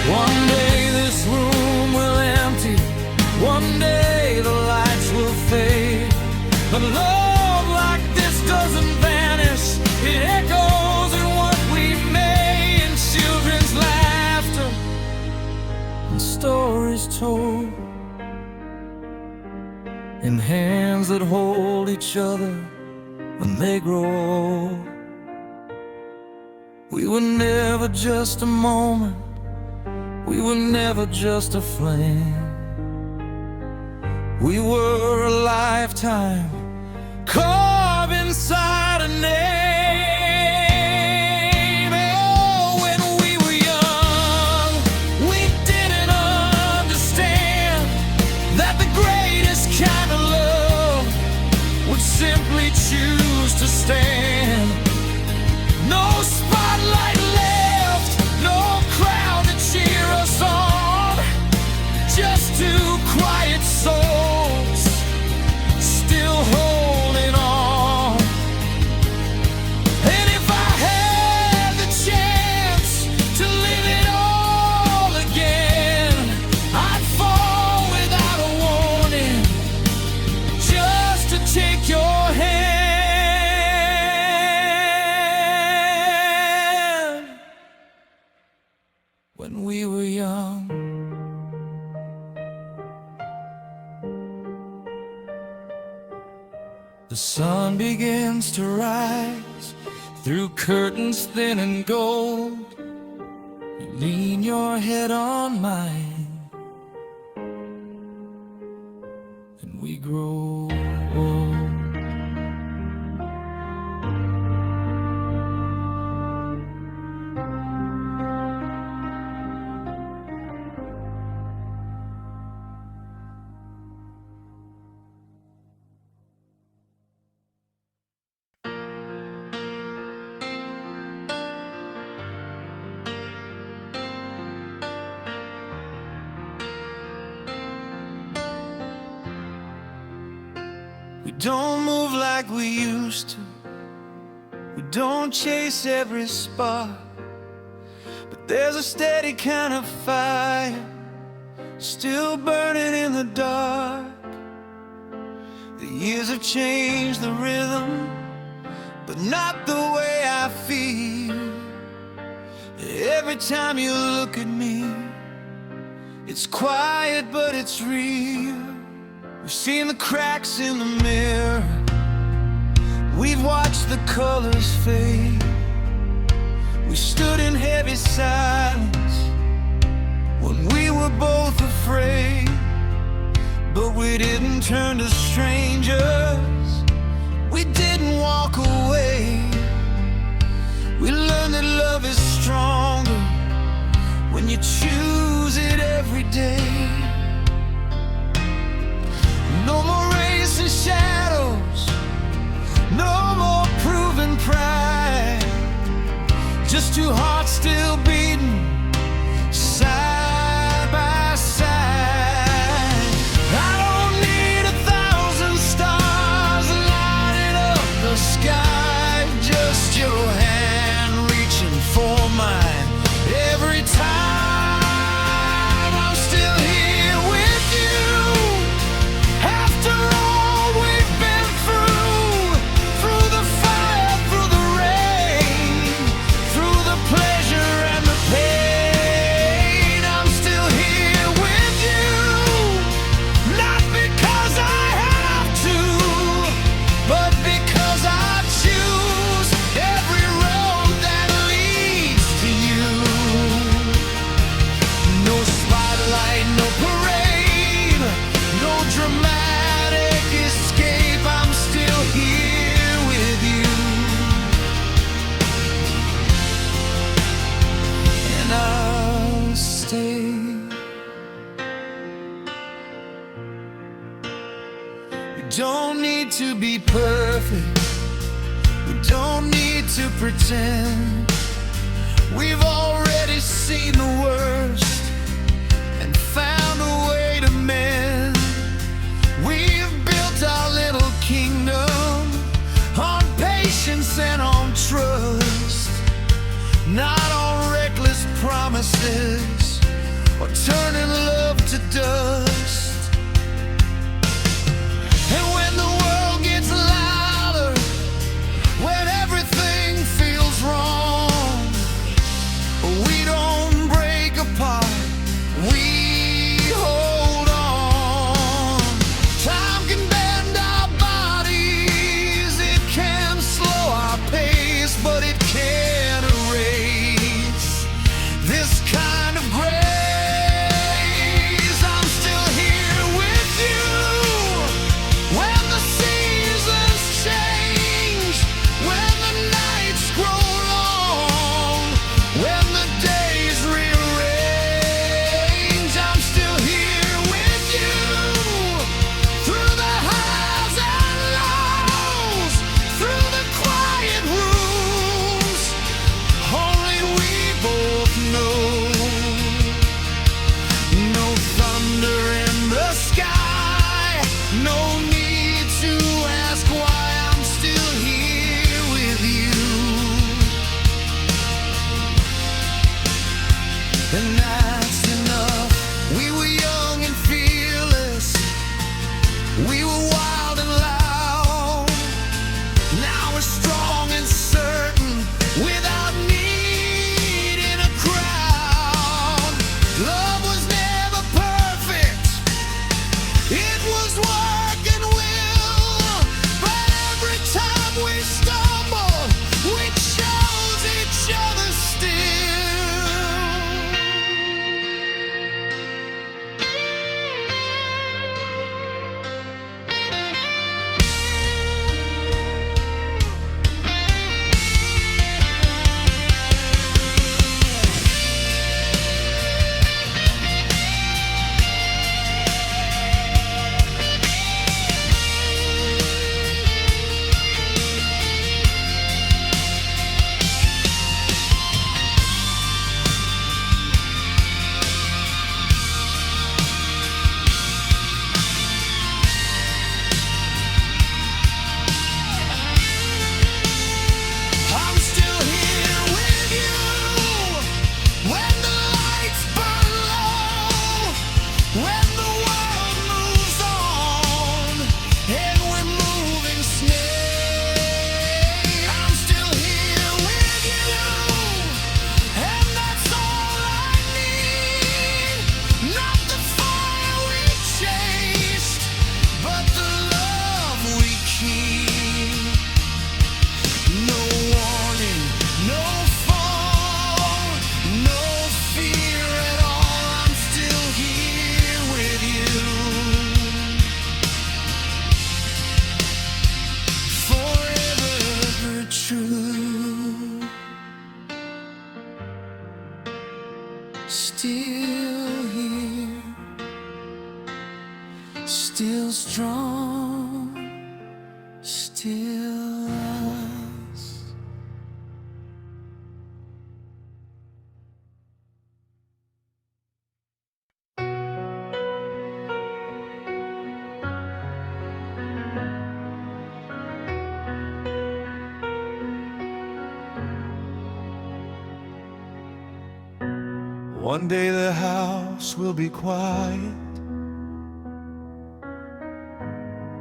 One day this room will empty, one day the lights will fade, but love like this each other when they grow old. We were never just a moment, we were never just a flame. We were a lifetime carved inside a name. Oh, when we were young, we didn't understand that the greatest kind of love would simply choose to stand. No spotlight left, no crowd to cheer us on, just two quiet souls still holding on. And if I had the chance to live it all again, I'd fall without a warning, just to take your hand. When we were young, the sun begins to rise through curtains thin and gold. You lean your head on mine, and we grow old. We don't move like we used to, we don't chase every spark, but there's a steady kind of fire still burning in the dark. The years have changed the rhythm, but not the way I feel. Every time you look at me, it's quiet but it's real. We've seen the cracks in the mirror, we've watched the colors fade. We stood in heavy silence when we were both afraid, but we didn't turn to strangers, we didn't walk away. We learned that love is stronger when you choose it every day. No more racing shadows, no more proven pride, just two hearts still beating side by side. I don't need 1,000 stars lighting up the sky, just your hand reaching for mine every time. I'm still here with you after all we've been through the fire, through the rain, through the pleasure and the pain. I'm still here with you, not because I have to, but because I choose every road that leads to you. No spotlight, no parade, no dramatic escape. I'm still here with you, and I'll stay. We don't need to be perfect, we don't need to pretend. We've already seen the worst and found a way to mend. We've built our little kingdom on patience and on trust, not on reckless promises or turning love to dust. And when the world gets louder, when everything feels wrong, we don't break apart, we hold on. Time can bend our bodies, strong and certain without needing a crown. Love was never perfect, it was work and will. But every time we stumble, we chose each other still. I'm still here with you when the lights burn low, when the world moves on and we're moving slow. I'm still here with you, and that's all I need. Not the fire we chased, but the love we keep. No warning, no fall, no fear at all. I'm still here with you. Forever true. Still here, still strong, still us. One day the house will be quiet,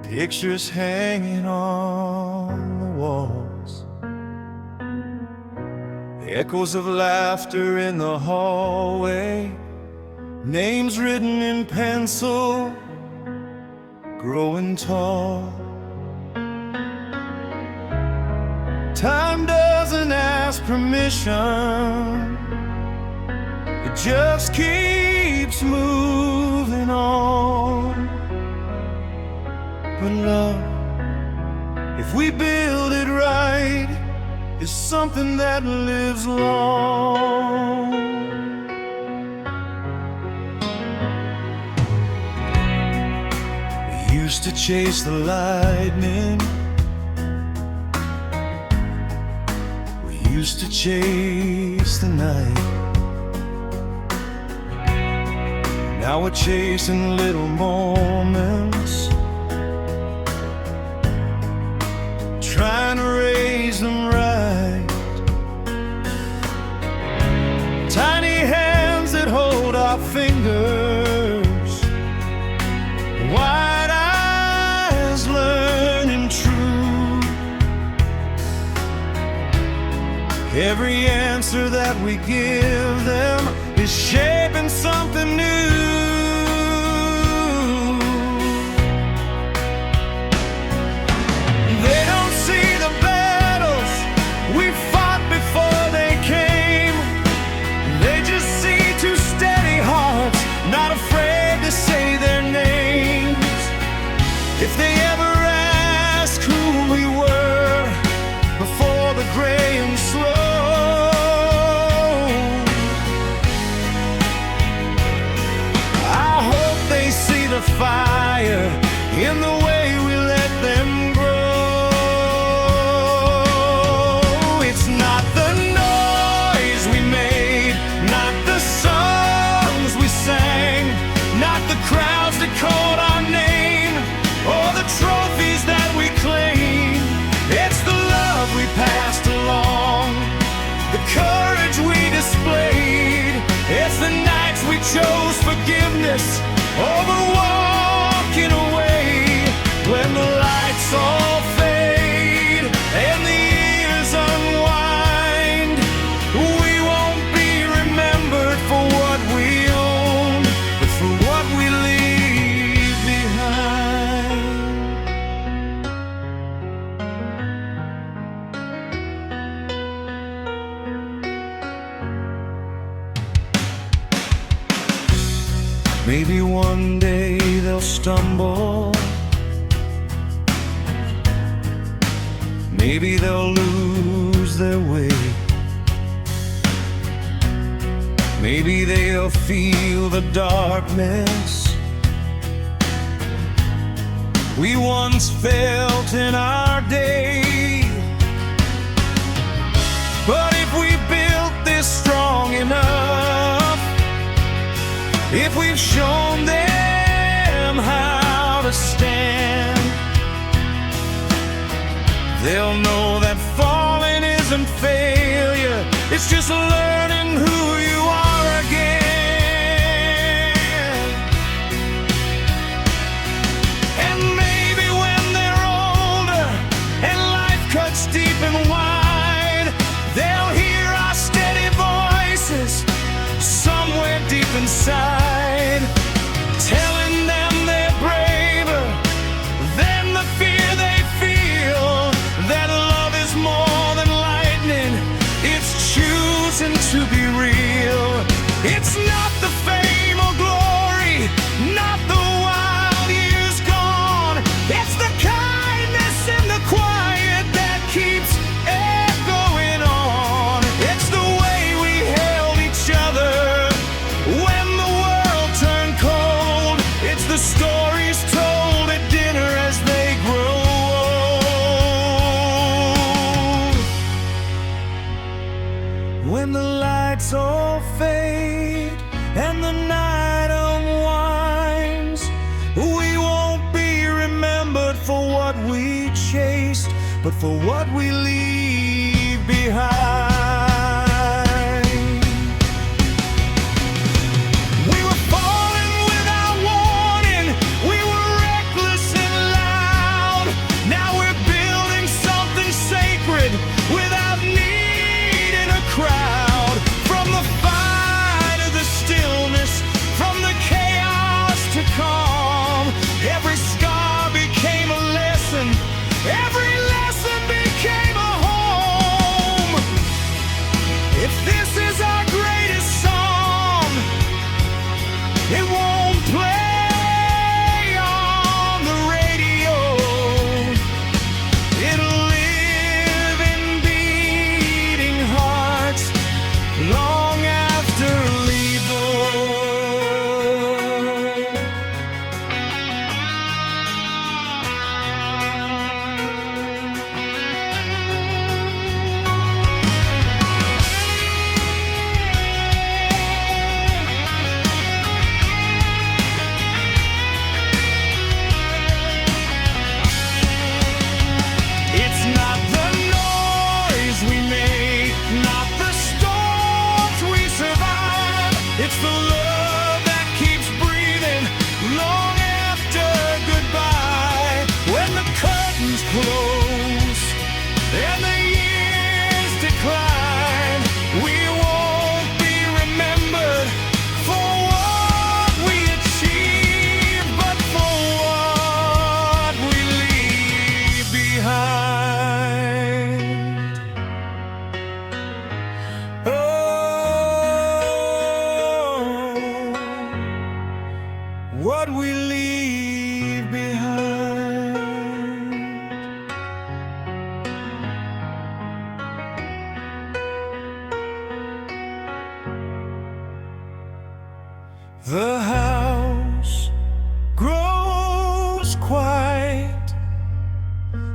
pictures hanging on the walls, echoes of laughter in the hallway, names written in pencil, growing tall. Time doesn't ask permission, it just keeps moving on. But love, if we build it right, is something that lives long. We used to chase the lightning, we used to chase the night. Now we're chasing little moments, trying to raise them right. Tiny hands that hold our fingers, wide eyes learning true. Every answer that we give them is shaping something new. They don't see the battles we fought before they came. They just see two steady hearts, not afraid to say their names. If they ever ask who we were before the gray and slow, I hope they see the fire in the way we let them grow. It's not the noise we made, not the songs we sang, not the crowds that called our name, or the trophies that we claim. It's the love we passed along, the courage we displayed. It's the nights we chose forgiveness over walking away. Maybe one day they'll stumble, maybe they'll lose their way, maybe they'll feel the darkness we once felt in our day. But if we built this strong enough, if we've shown them how to stand, they'll know that falling isn't failure, it's just learning who you are again. And maybe when they're older and life cuts deep and wide, they'll hear our steady voices somewhere deep inside, telling them they're braver than the fear they feel, that love is more than lightning, it's choosing to be real. It's not the fame or glory, not the wild years gone, it's the kindness and the quiet that keeps echoing on. It's the way we held each other when the world turned cold, it's the stories told at dinner as they grow old. When the lights all fade and the night unwinds, we won't be remembered for what we chased, but for what we leave behind. We were falling without warning, we were reckless and loud. Now we're building something sacred without needing a crowd. From the fire to the stillness, from the chaos to calm, every scar became a lesson, every lesson became a home. If this is our greatest song, it won't play on the radio, it'll live in beating hearts long after lethal. It's not the noise we make, not the storms we survive, it's the love that keeps breathing long after goodbye. When the curtains close and the years decline, we won't be remembered for what we achieved, but for what we leave behind. Oh, what we leave behind. The house grows quiet,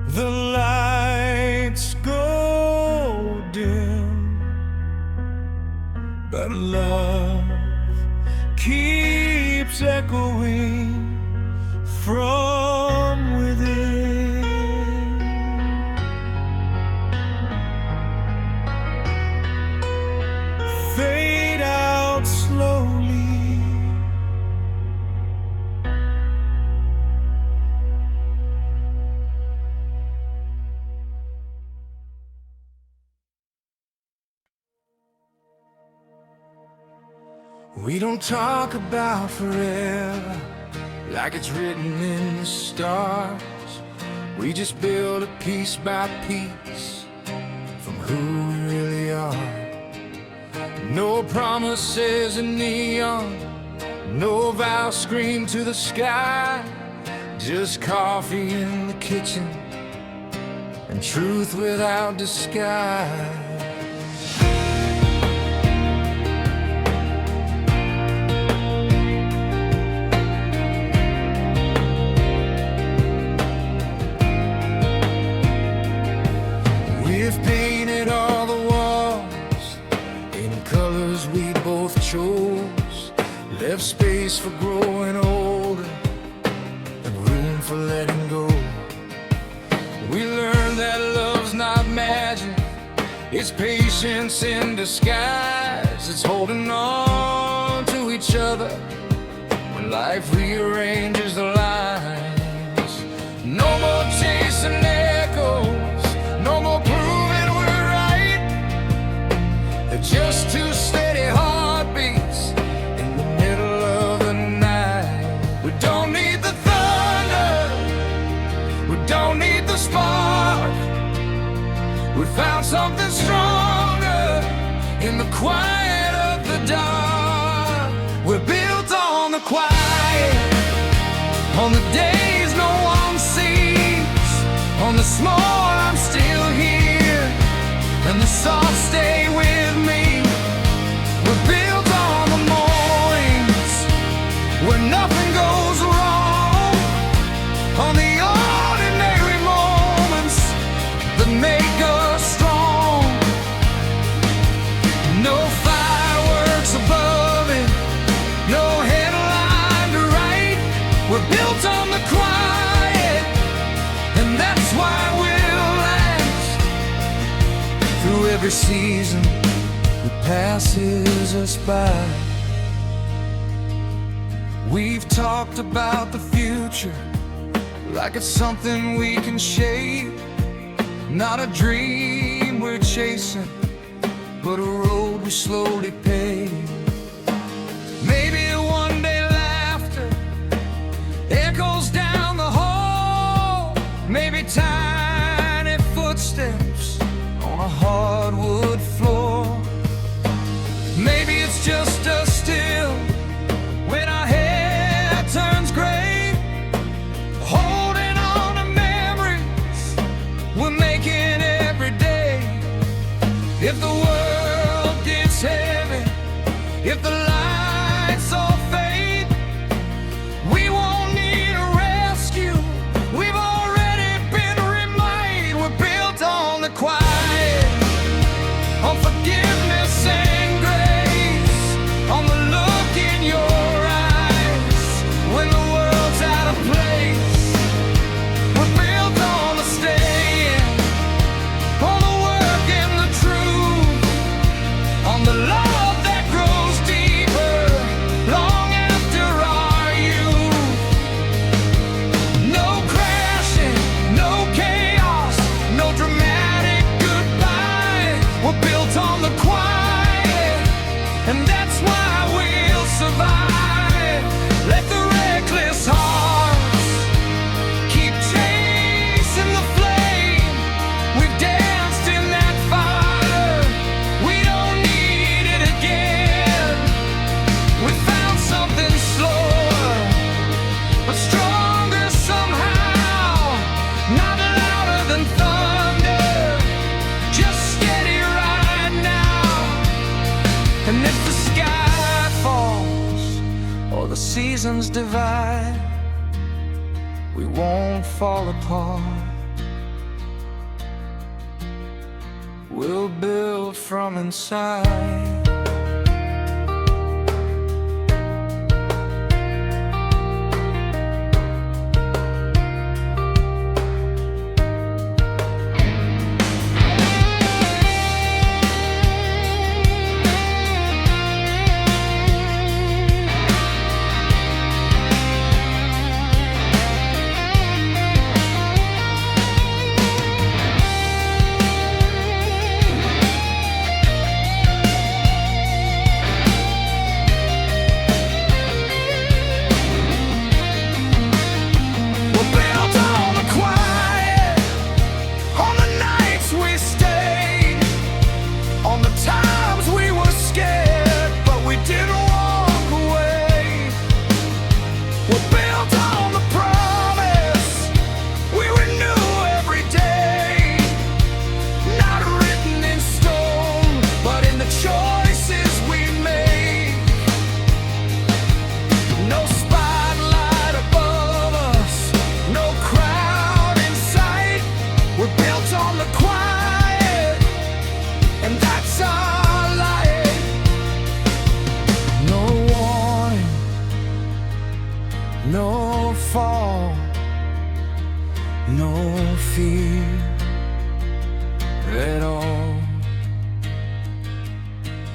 the lights go dim, but love keeps echoing from within. Fade out slowly, we don't talk about forever like it's written in the stars. We just build it piece by piece from who we really are. No promises in neon, No vow scream to the sky, just coffee in the kitchen and truth without disguise. We've painted all the walls in colors we both chose, left space for growing older and room for letting go. We learned that love's not magic, it's patience in disguise. It's holding on to each other when life rearranges the lines. No more chasing echoes, no more proving we're right. They're just two steady heartbeats in the middle of the night. We don't need the thunder, we don't need the spark. We found something stronger in the quiet of the dark. We're built on the quiet, on the days no one sees, on the small I'm still here, and the soft stay with me. We're built on the mornings where nothing goes wrong, on the ordinary moments that make us strong. No fireworks above it, no headline to write. We're built on the quiet, and that's why we'll last through every season that passes us by. We've talked about the future like it's something we can shape, not a dream we're chasing, but a road we slowly pave. Maybe one day laughter echoes down the hall, maybe tiny footsteps on a hardwood floor. Maybe it's just us still when our hair turns gray, holding on to memories we're making every day. If the world gets heavy, if the lights all fade, we won't need a rescue, we've already been remade. We're built on the quiet, on forgiveness and grace, on the look in your eyes when the world's out of place. We're built on the staying, on the work and the truth, on the love that grows deeper long after our youth. No crashing, no chaos, no dramatic goodbye. We're built on the quiet, and that's why we'll survive. Let the reckless hearts keep chasing the flame. We've danced in that fire, we don't need it again. We found something slower, but stronger somehow, not louder than thunder, just steady right now. And if the sky falls or the seasons divide, we won't fall apart. We'll build from inside.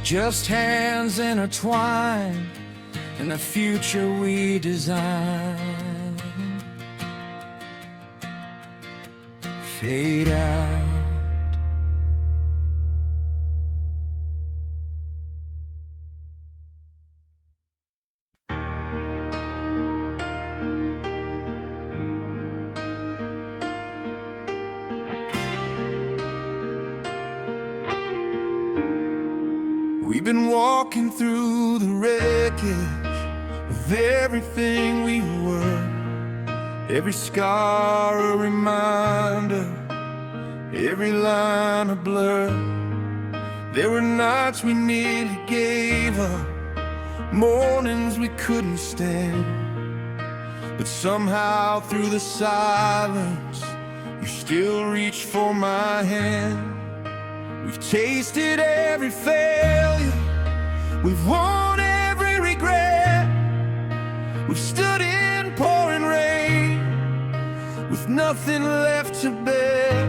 just hands intertwined in the future we design. Fade out. We've been walking through the wreckage of everything we were. Every scar a reminder, every line a blur. There were nights we nearly gave up, mornings we couldn't stand. But somehow through the silence, you still reached for my hand. We've tasted every failure, we've won every regret. We've stood in pouring rain with nothing left to bear.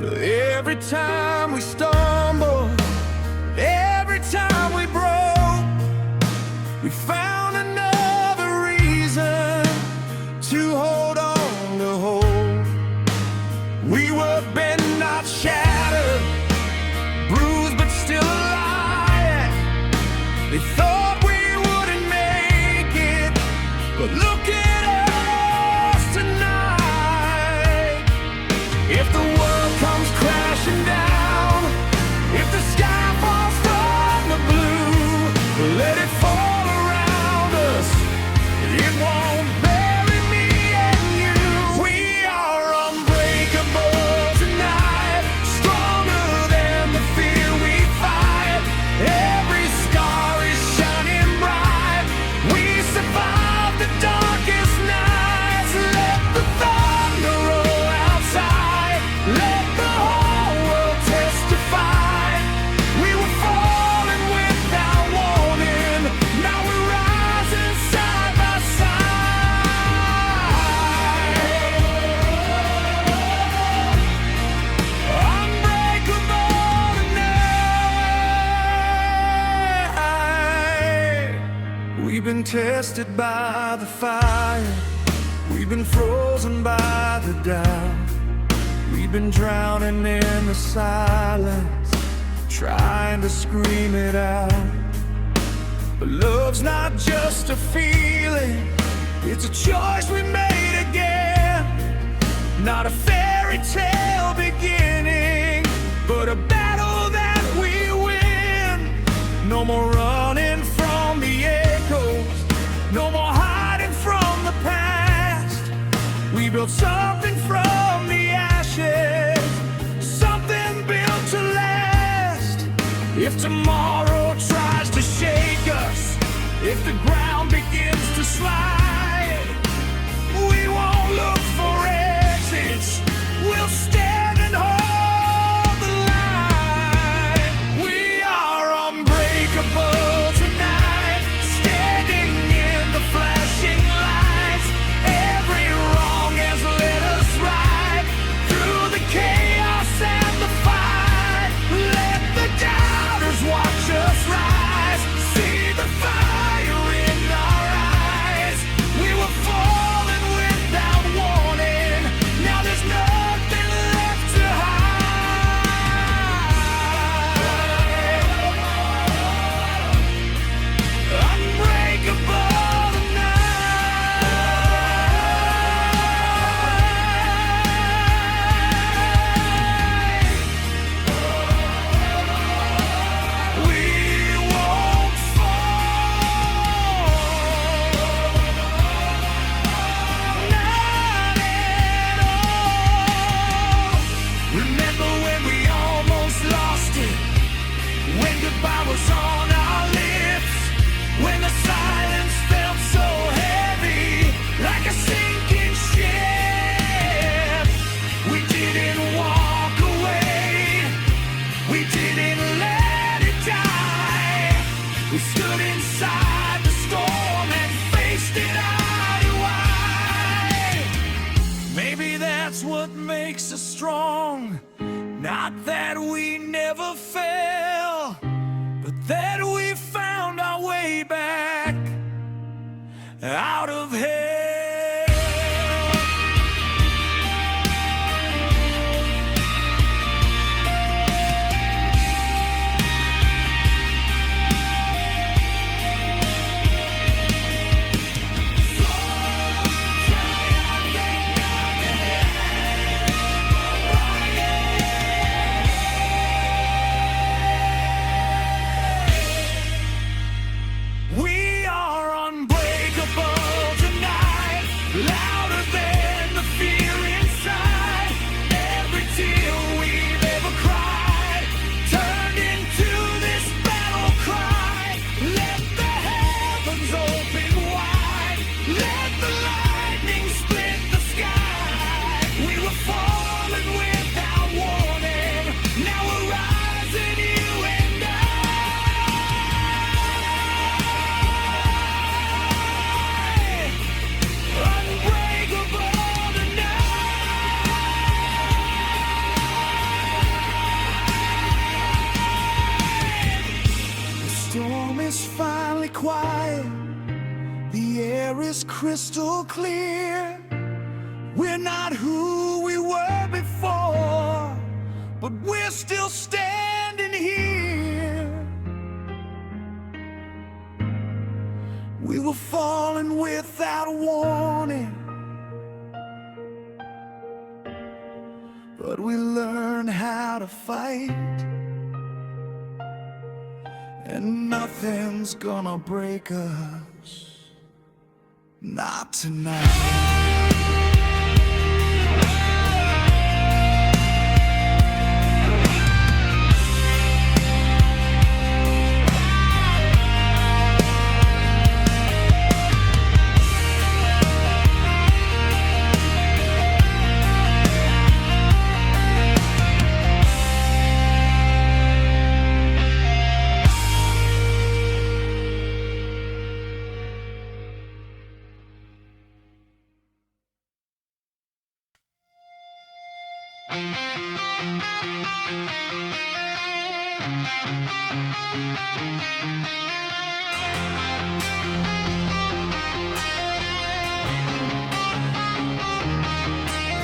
But every time we stumbled, every time we broke, we found another reason to hold on to hope. We were bent, not shattered, bruised but still alive. They thought we wouldn't make it, but look at us tonight. If the world comes crashing down, if the sky falls from the blue, let it fall around us. It won't bury me and you. We are unbreakable tonight, stronger than the fear we fight. Every scar is shining bright. We survived the darkest nights. Let the thunder roll outside. Let the whole world testify. We were falling without warning. Now we're rising side by side. Unbreakable tonight. We've been tested by the fire, we've been frozen by the doubt. We've been drowning in the silence, trying to scream it out. But love's not just a feeling, it's a choice we made again. Not a fairy tale beginning, but a battle that we win. No more running from the echoes, no more hiding from the past. We built something from the ashes, something built to last. If tomorrow tries to shake us, if the ground begins to slide, we won't look for exits, we'll stand and hold the line. We are unbreakable tonight, standing in the flashing lights. Every wrong has led us right through the chaos and the fight. Let the doubters watch us rise, see the fire in our eyes. We were falling without warning, now there's nothing left to hide. Unbreakable tonight. We won't fall, not at all. Remember when we almost lost it, when goodbye was on our lips, when the silence felt so heavy, like a sinking ship. We didn't walk away, we didn't let it die. We stood inside the storm and faced it eye to eye. Maybe that's what makes us strong, not that we never fell, that we found our way back out of hell. We are unbreakable tonight, louder than the fear inside. Every tear we've ever cried turned into this battle cry. Let the heavens open wide, let the lightning split the sky. We were falling without warning, now we're rising, you and I. Unbreakable tonight. The storm is finally quiet, the air is crystal clear. We're not who we were before, but we're still standing here. We were falling without warning, but we learned how to fight, and nothing's gonna break us, not tonight.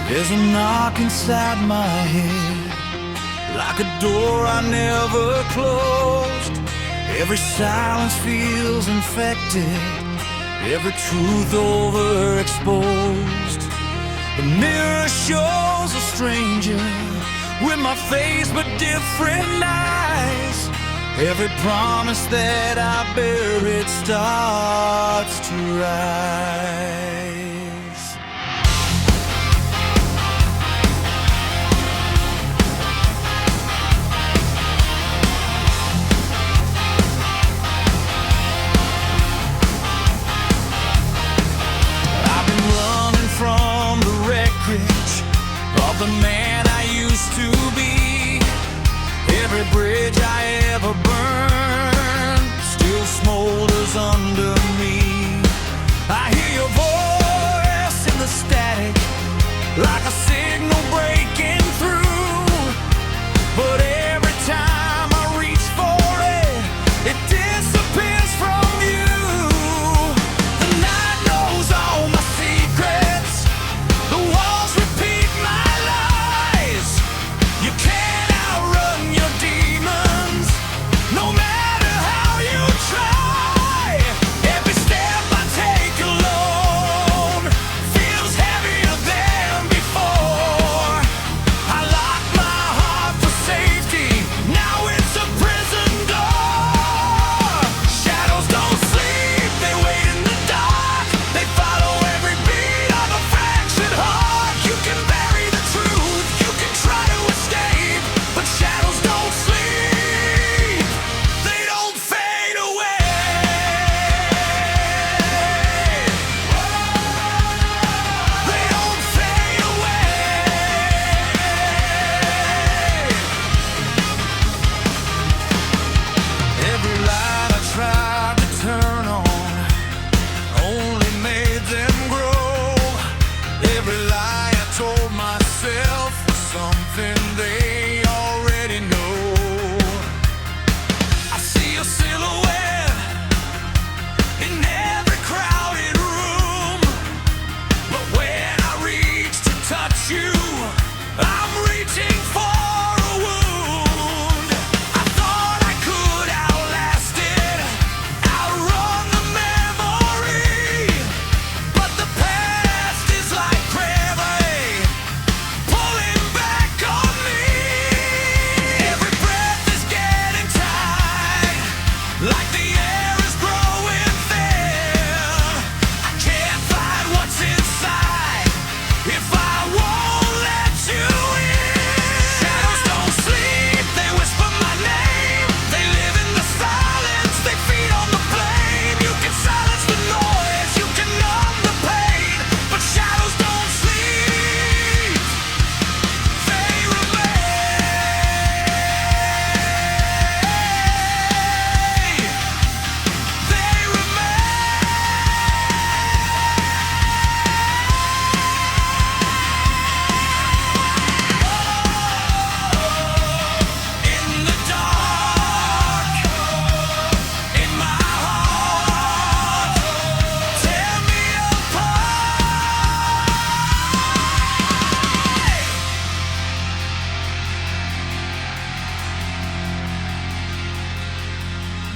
There's a knock inside my head, like a door I never closed. Every silence feels infected, every truth overexposed. The mirror shows a stranger with my face but different eyes. Every promise that I buried starts to rise. I've been running from the wreckage of the man I used to be. Every bridge I ever burned still smolders under me. I hear your voice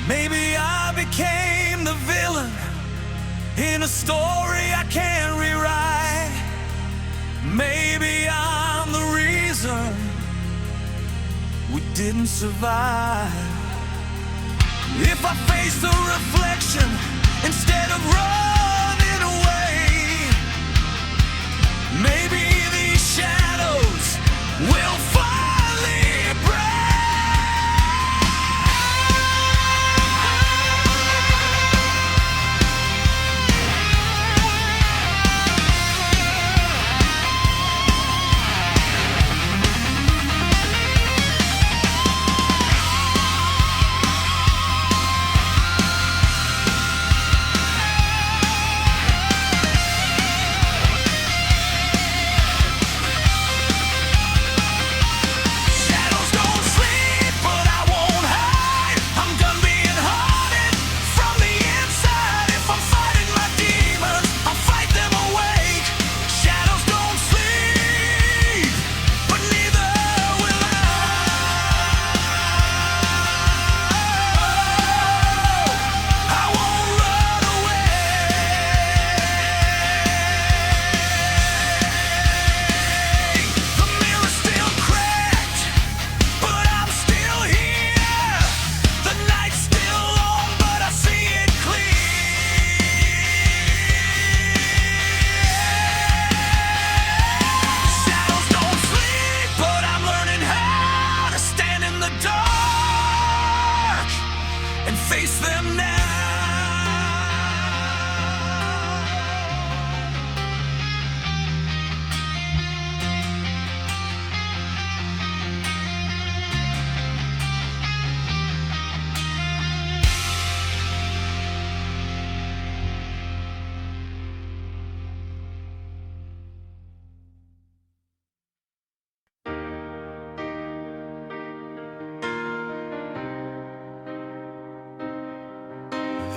Maybe I became the villain in a story I can't rewrite. Maybe I'm the reason we didn't survive. If I face the reflection instead of running away, maybe these shadows will finally break. Face them now.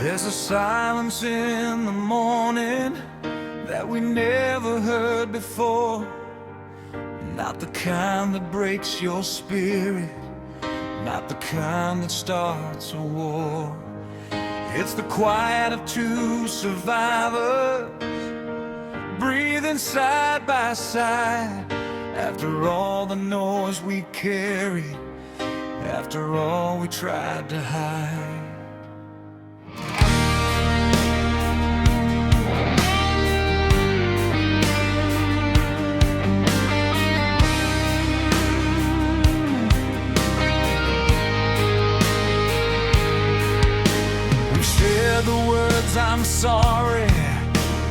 There's a silence in the morning that we never heard before. Not the kind that breaks your spirit, not the kind that starts a war. It's the quiet of two survivors, breathing side by side. After all the noise we carried, after all we tried to hide. The words I'm sorry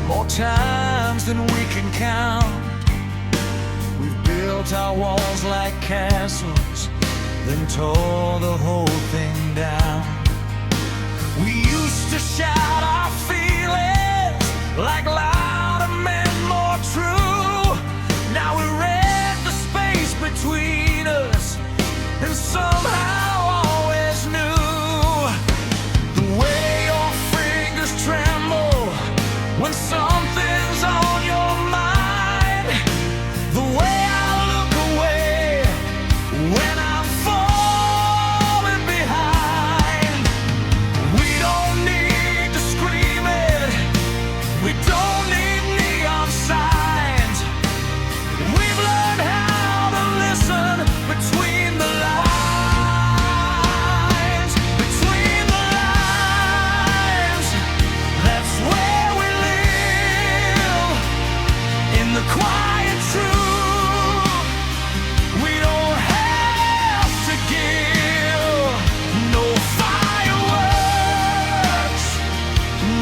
more times than we can count. We've built our walls like castles, then tore the whole thing down. We used to shout our feelings like louder men, more true. Now we read the space between us and somehow always knew the way when something's on your mind, the way I look away when I'm falling behind. We don't need to scream it, we don't need neon signs. We've learned how to listen between the lines, between the lines. That's where the quiet truth. We don't have to give no fireworks,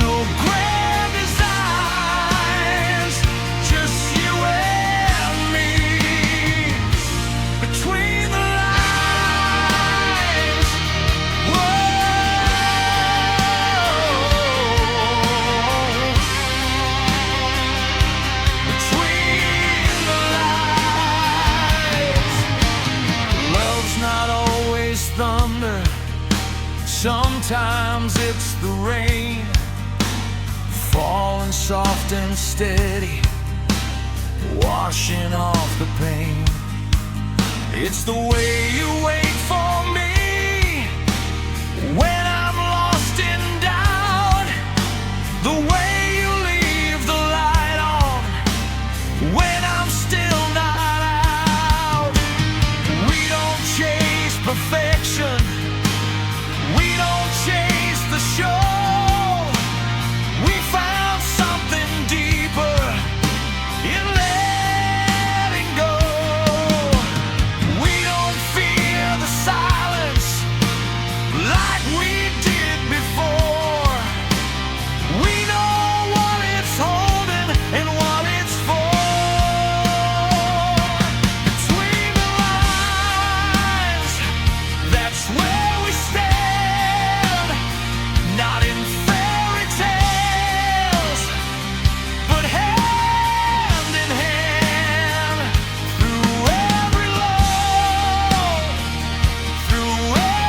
no grand designs, just you and me between the lines. Whoa. Thunder, sometimes it's the rain, falling soft and steady, washing off the pain. It's the way you wait for me when I'm lost. perfection. We don't chase the show. We found something deeper in letting go. We don't fear the silence like we did before. We know what it's holding and what it's for. Between the lines, that's where we stand. Not in fairy tales, but hand in hand. Through every low, through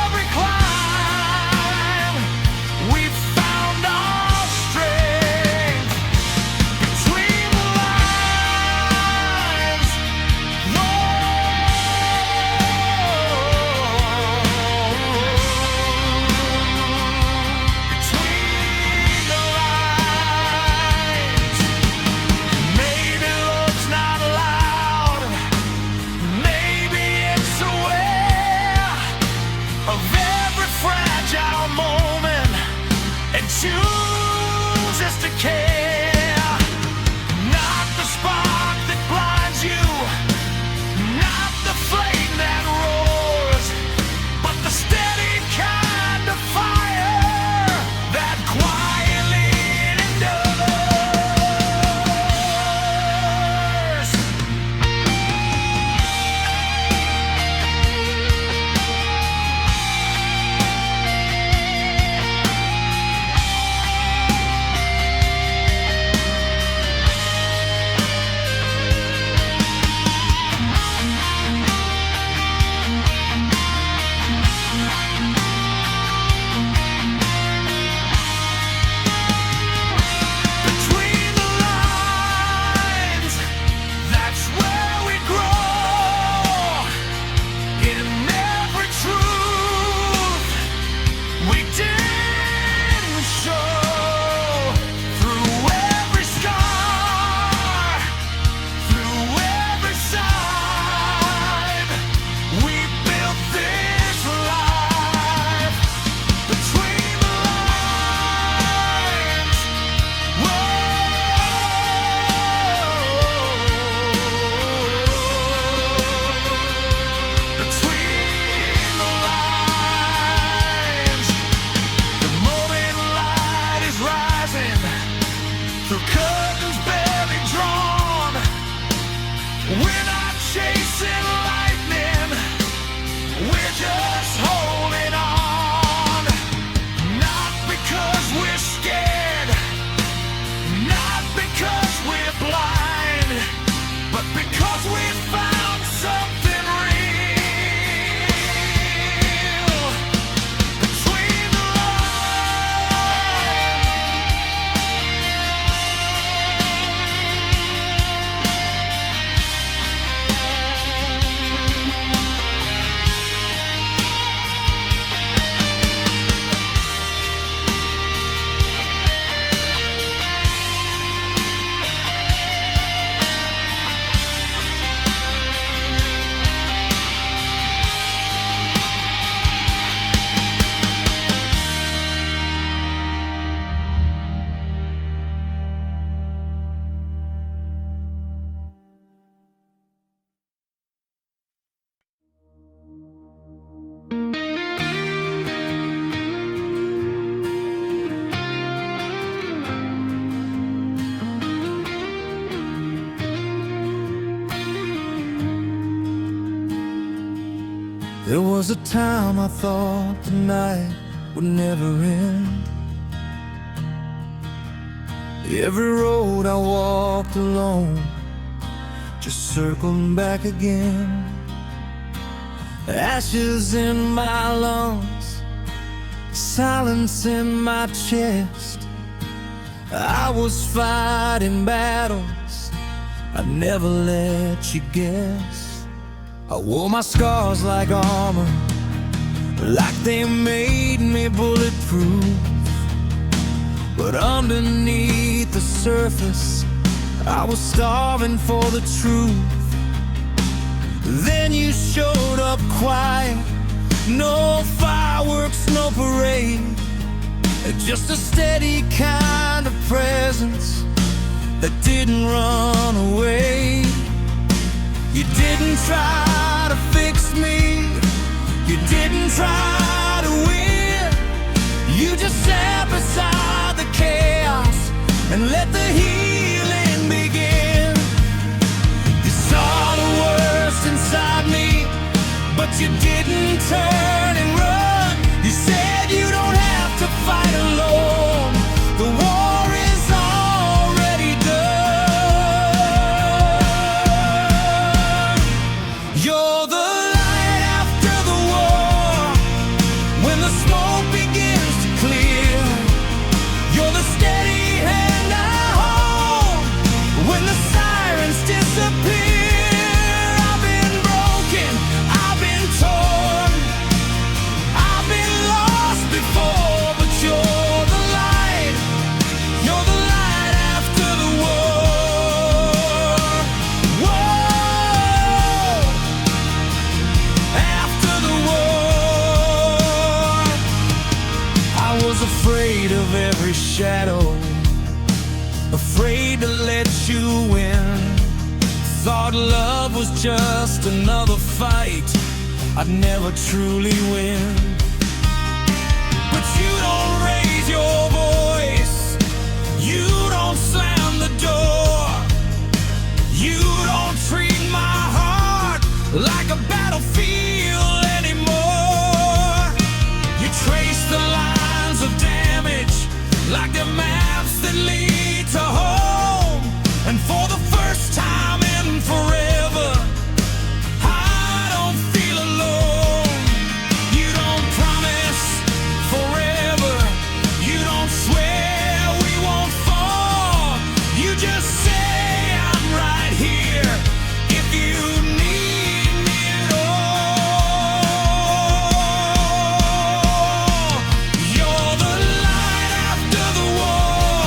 every climb, we found our strength. Between the lines, between the lines. Maybe love's not loud, maybe it's aware of every fragile moment and chooses to care. Not the spark that blinds you, not the flame that roars, but the steady kind of fire that quietly endures. Between the lines, that's where we grow. In every truth we didn't show. Through every scar, through every side, we built this life. Between the lines, between the lines, the moment light is rising through curtains barely drawn. We're not chasing lightning, we're just holding on. Not because we're scared, not because we're blind, but because we found something real. Between the There was a time I thought the night would never end. Every road I walked alone just circled back again. Ashes in my lungs, silence in my chest. I was fighting battles I never let you guess. I wore my scars like armor, like they made me bulletproof. But underneath the surface, I was starving for the truth. Then you showed up quiet, stayed. Just a steady kind of presence that didn't run away. You didn't try to fix me, you didn't try to win. You just sat beside the chaos and let the healing begin. You saw the worst inside me, but you didn't turn and run. You said you don't have to fight alone. The war is already done. You're the light after the war, when the smoke begins to clear. You're the steady hand I hold when the sirens disappear. I've been broken, I've been torn, I've been lost before, but you're the light. You're the light after the war. Whoa, after the war. I was afraid of every shadow, afraid to let you in. Thought love was just another fight I'd never truly win. But you don't raise your voice, you don't slam the door, you don't treat my heart like a battlefield anymore. You trace the lines of damage like the maps that lead to home. And for the first time in forever, I don't feel alone. You don't promise forever, you don't swear we won't fall. You just say I'm right here if you need me at all. You're the light after the war,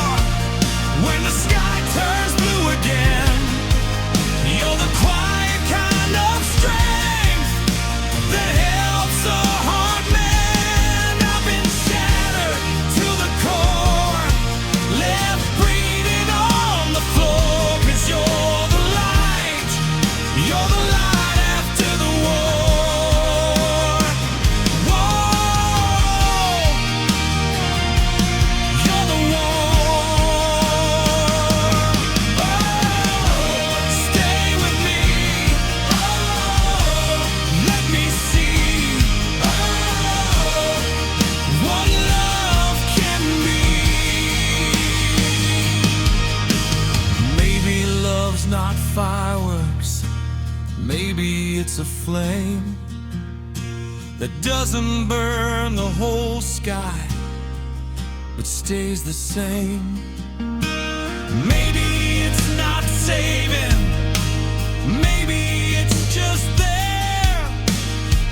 when the sky turns blue again. You're the quiet kind of strength that helps a hard man. I've been shattered to the core, left bleeding on the floor. 'Cause you're the light after the war. Whoa, you're the war. Stay with me, let me see what love can be. Maybe love's not fireworks, maybe it's a flame that doesn't burn the whole sky, but stays the same. Maybe it's not saving, maybe it's just there,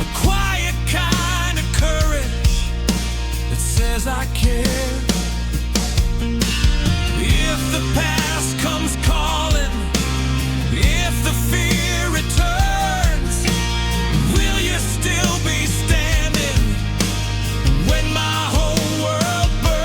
a quiet kind of courage that says I care. If the past comes calling, if the fear returns, will you still be standing when my whole world burns?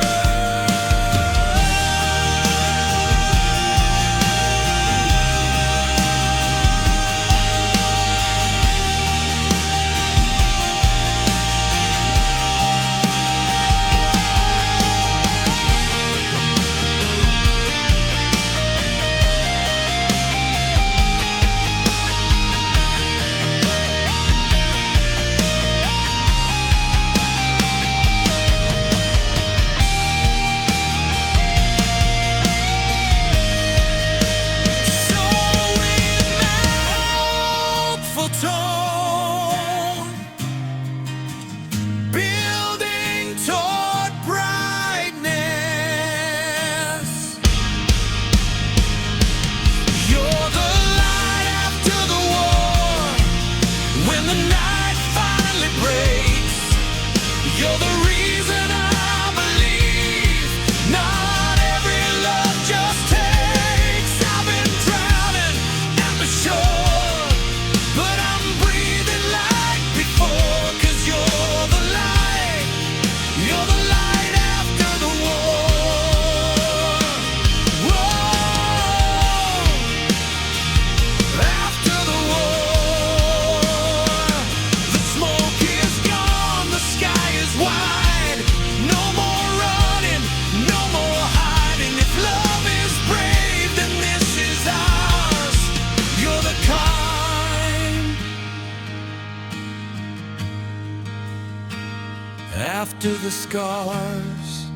after the scars.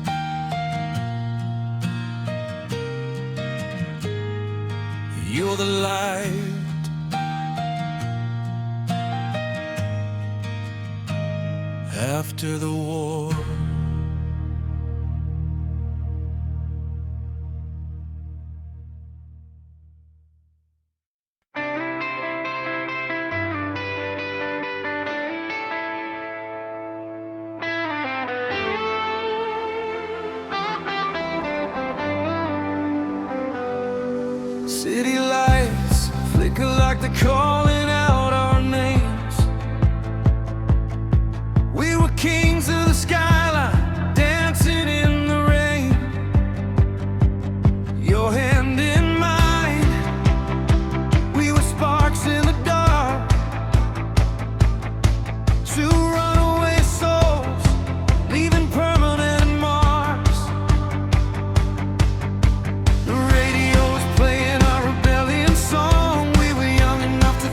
You're the light after the war. City lights flicker like they're calling out our names. We were kings of the skyline, dancing in the rain. Your hand in mine, we were sparks in the dark. Two runaway souls, leaving permanent marks. The radio was playing our rebellion song. We were young enough to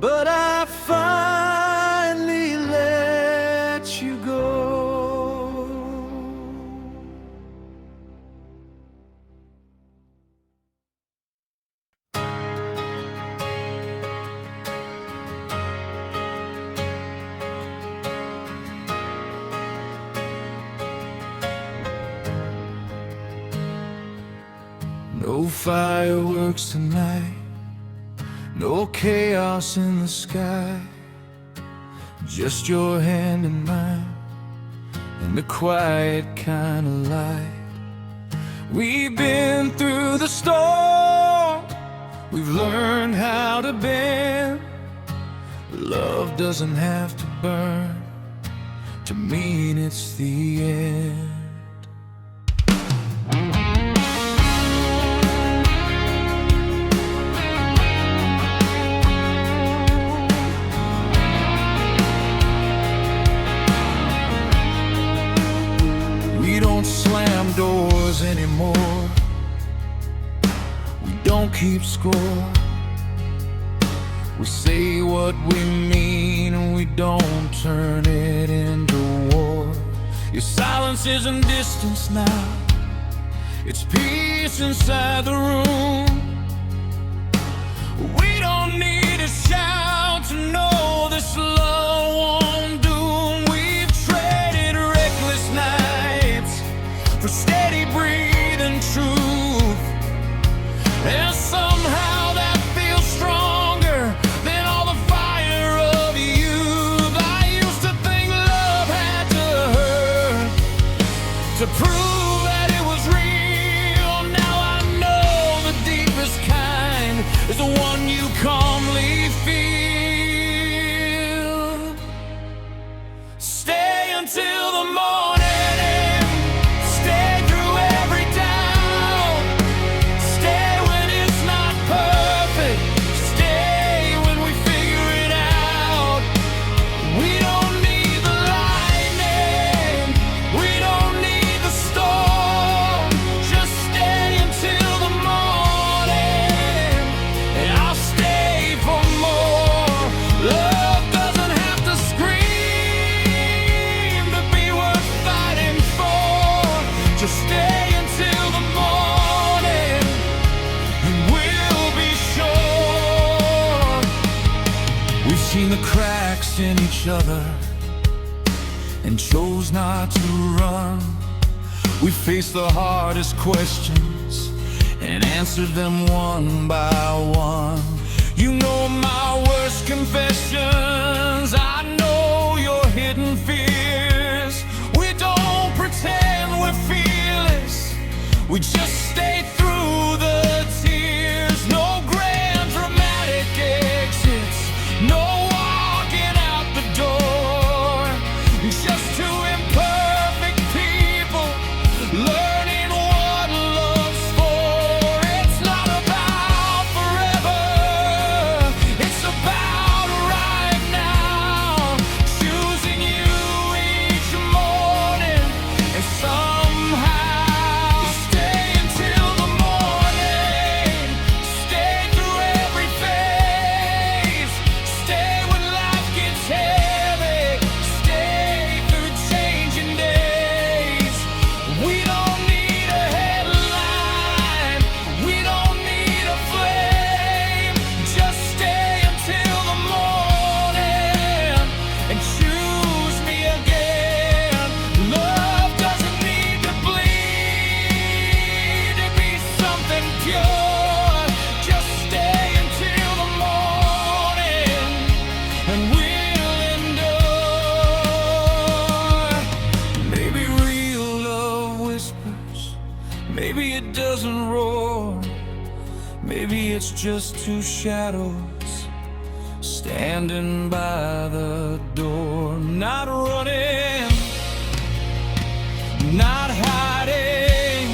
but I finally let you go. No fireworks tonight, no chaos in the sky, just your hand in mine, and the quiet kind of light. We've been through the storm, we've learned how to bend. Love doesn't have to burn to mean it's the end. We don't slam doors anymore, we don't keep score. We say what we mean and we don't turn it into war. Your silence isn't distance now, it's peace inside the room. We don't need a shout to know this love won't doom. We've traded reckless nights for steady breathing truth, and somehow that feels stronger than all the fire of youth. I used to think love had to hurt to prove that it was real. Now I know the deepest kind is the one you calmly feel. Stay until the morning, stay through every doubt, stay when it's not perfect, stay when we figure it out. We don't need the lightning, we don't need the storm, just stay until the morning, and I'll stay for more. Love doesn't have to scream to be worth fighting for. Just stay until the morning, and we'll be sure. We've seen the cracks in each other and chose not to run. We faced the hardest questions and answered them one by one. You know my worst confessions, I know your hidden fears. We don't pretend we're fearless, we just stay through the tears. No grand dramatic exits, no walking out the door, just two imperfect people learning what love's for. It's not about forever, it's about right now. Choosing you each morning, and somehow stay until the morning. Stay through every phase, stay when life gets heavy, stay through changing days. We don't need a headline, we don't need a flame, just stay until the morning and choose me again. Love doesn't need to bleed to be something pure. Just stay until the morning, and we'll endure. Maybe real love whispers, maybe it doesn't roar, maybe it's just two shadows standing by the door. Not running, not hiding,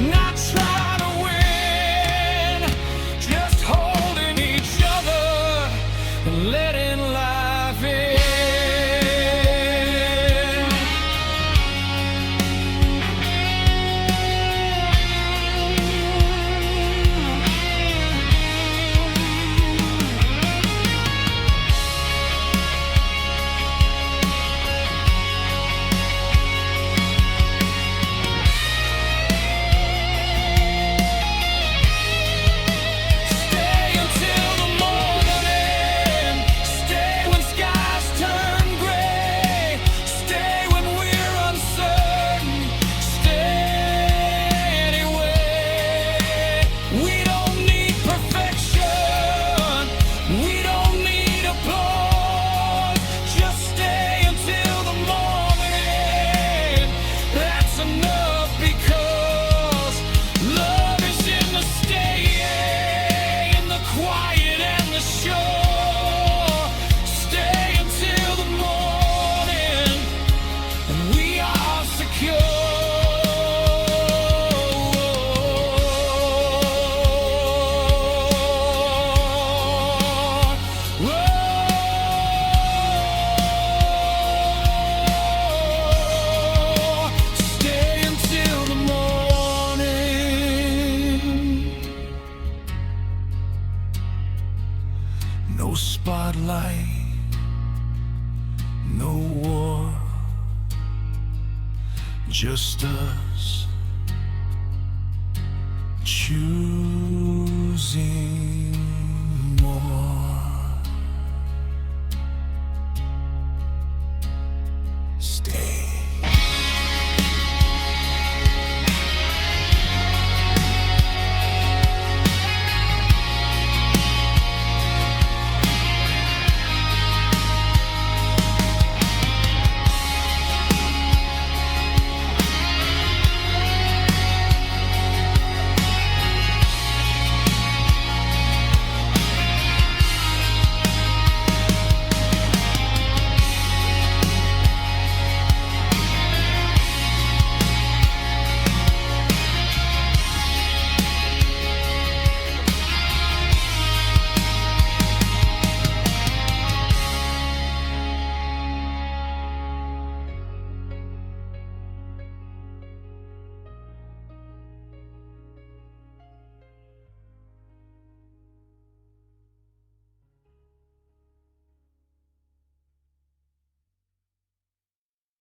not trying to win, just holding each other and letting life in. No spotlight, no war, just us choosing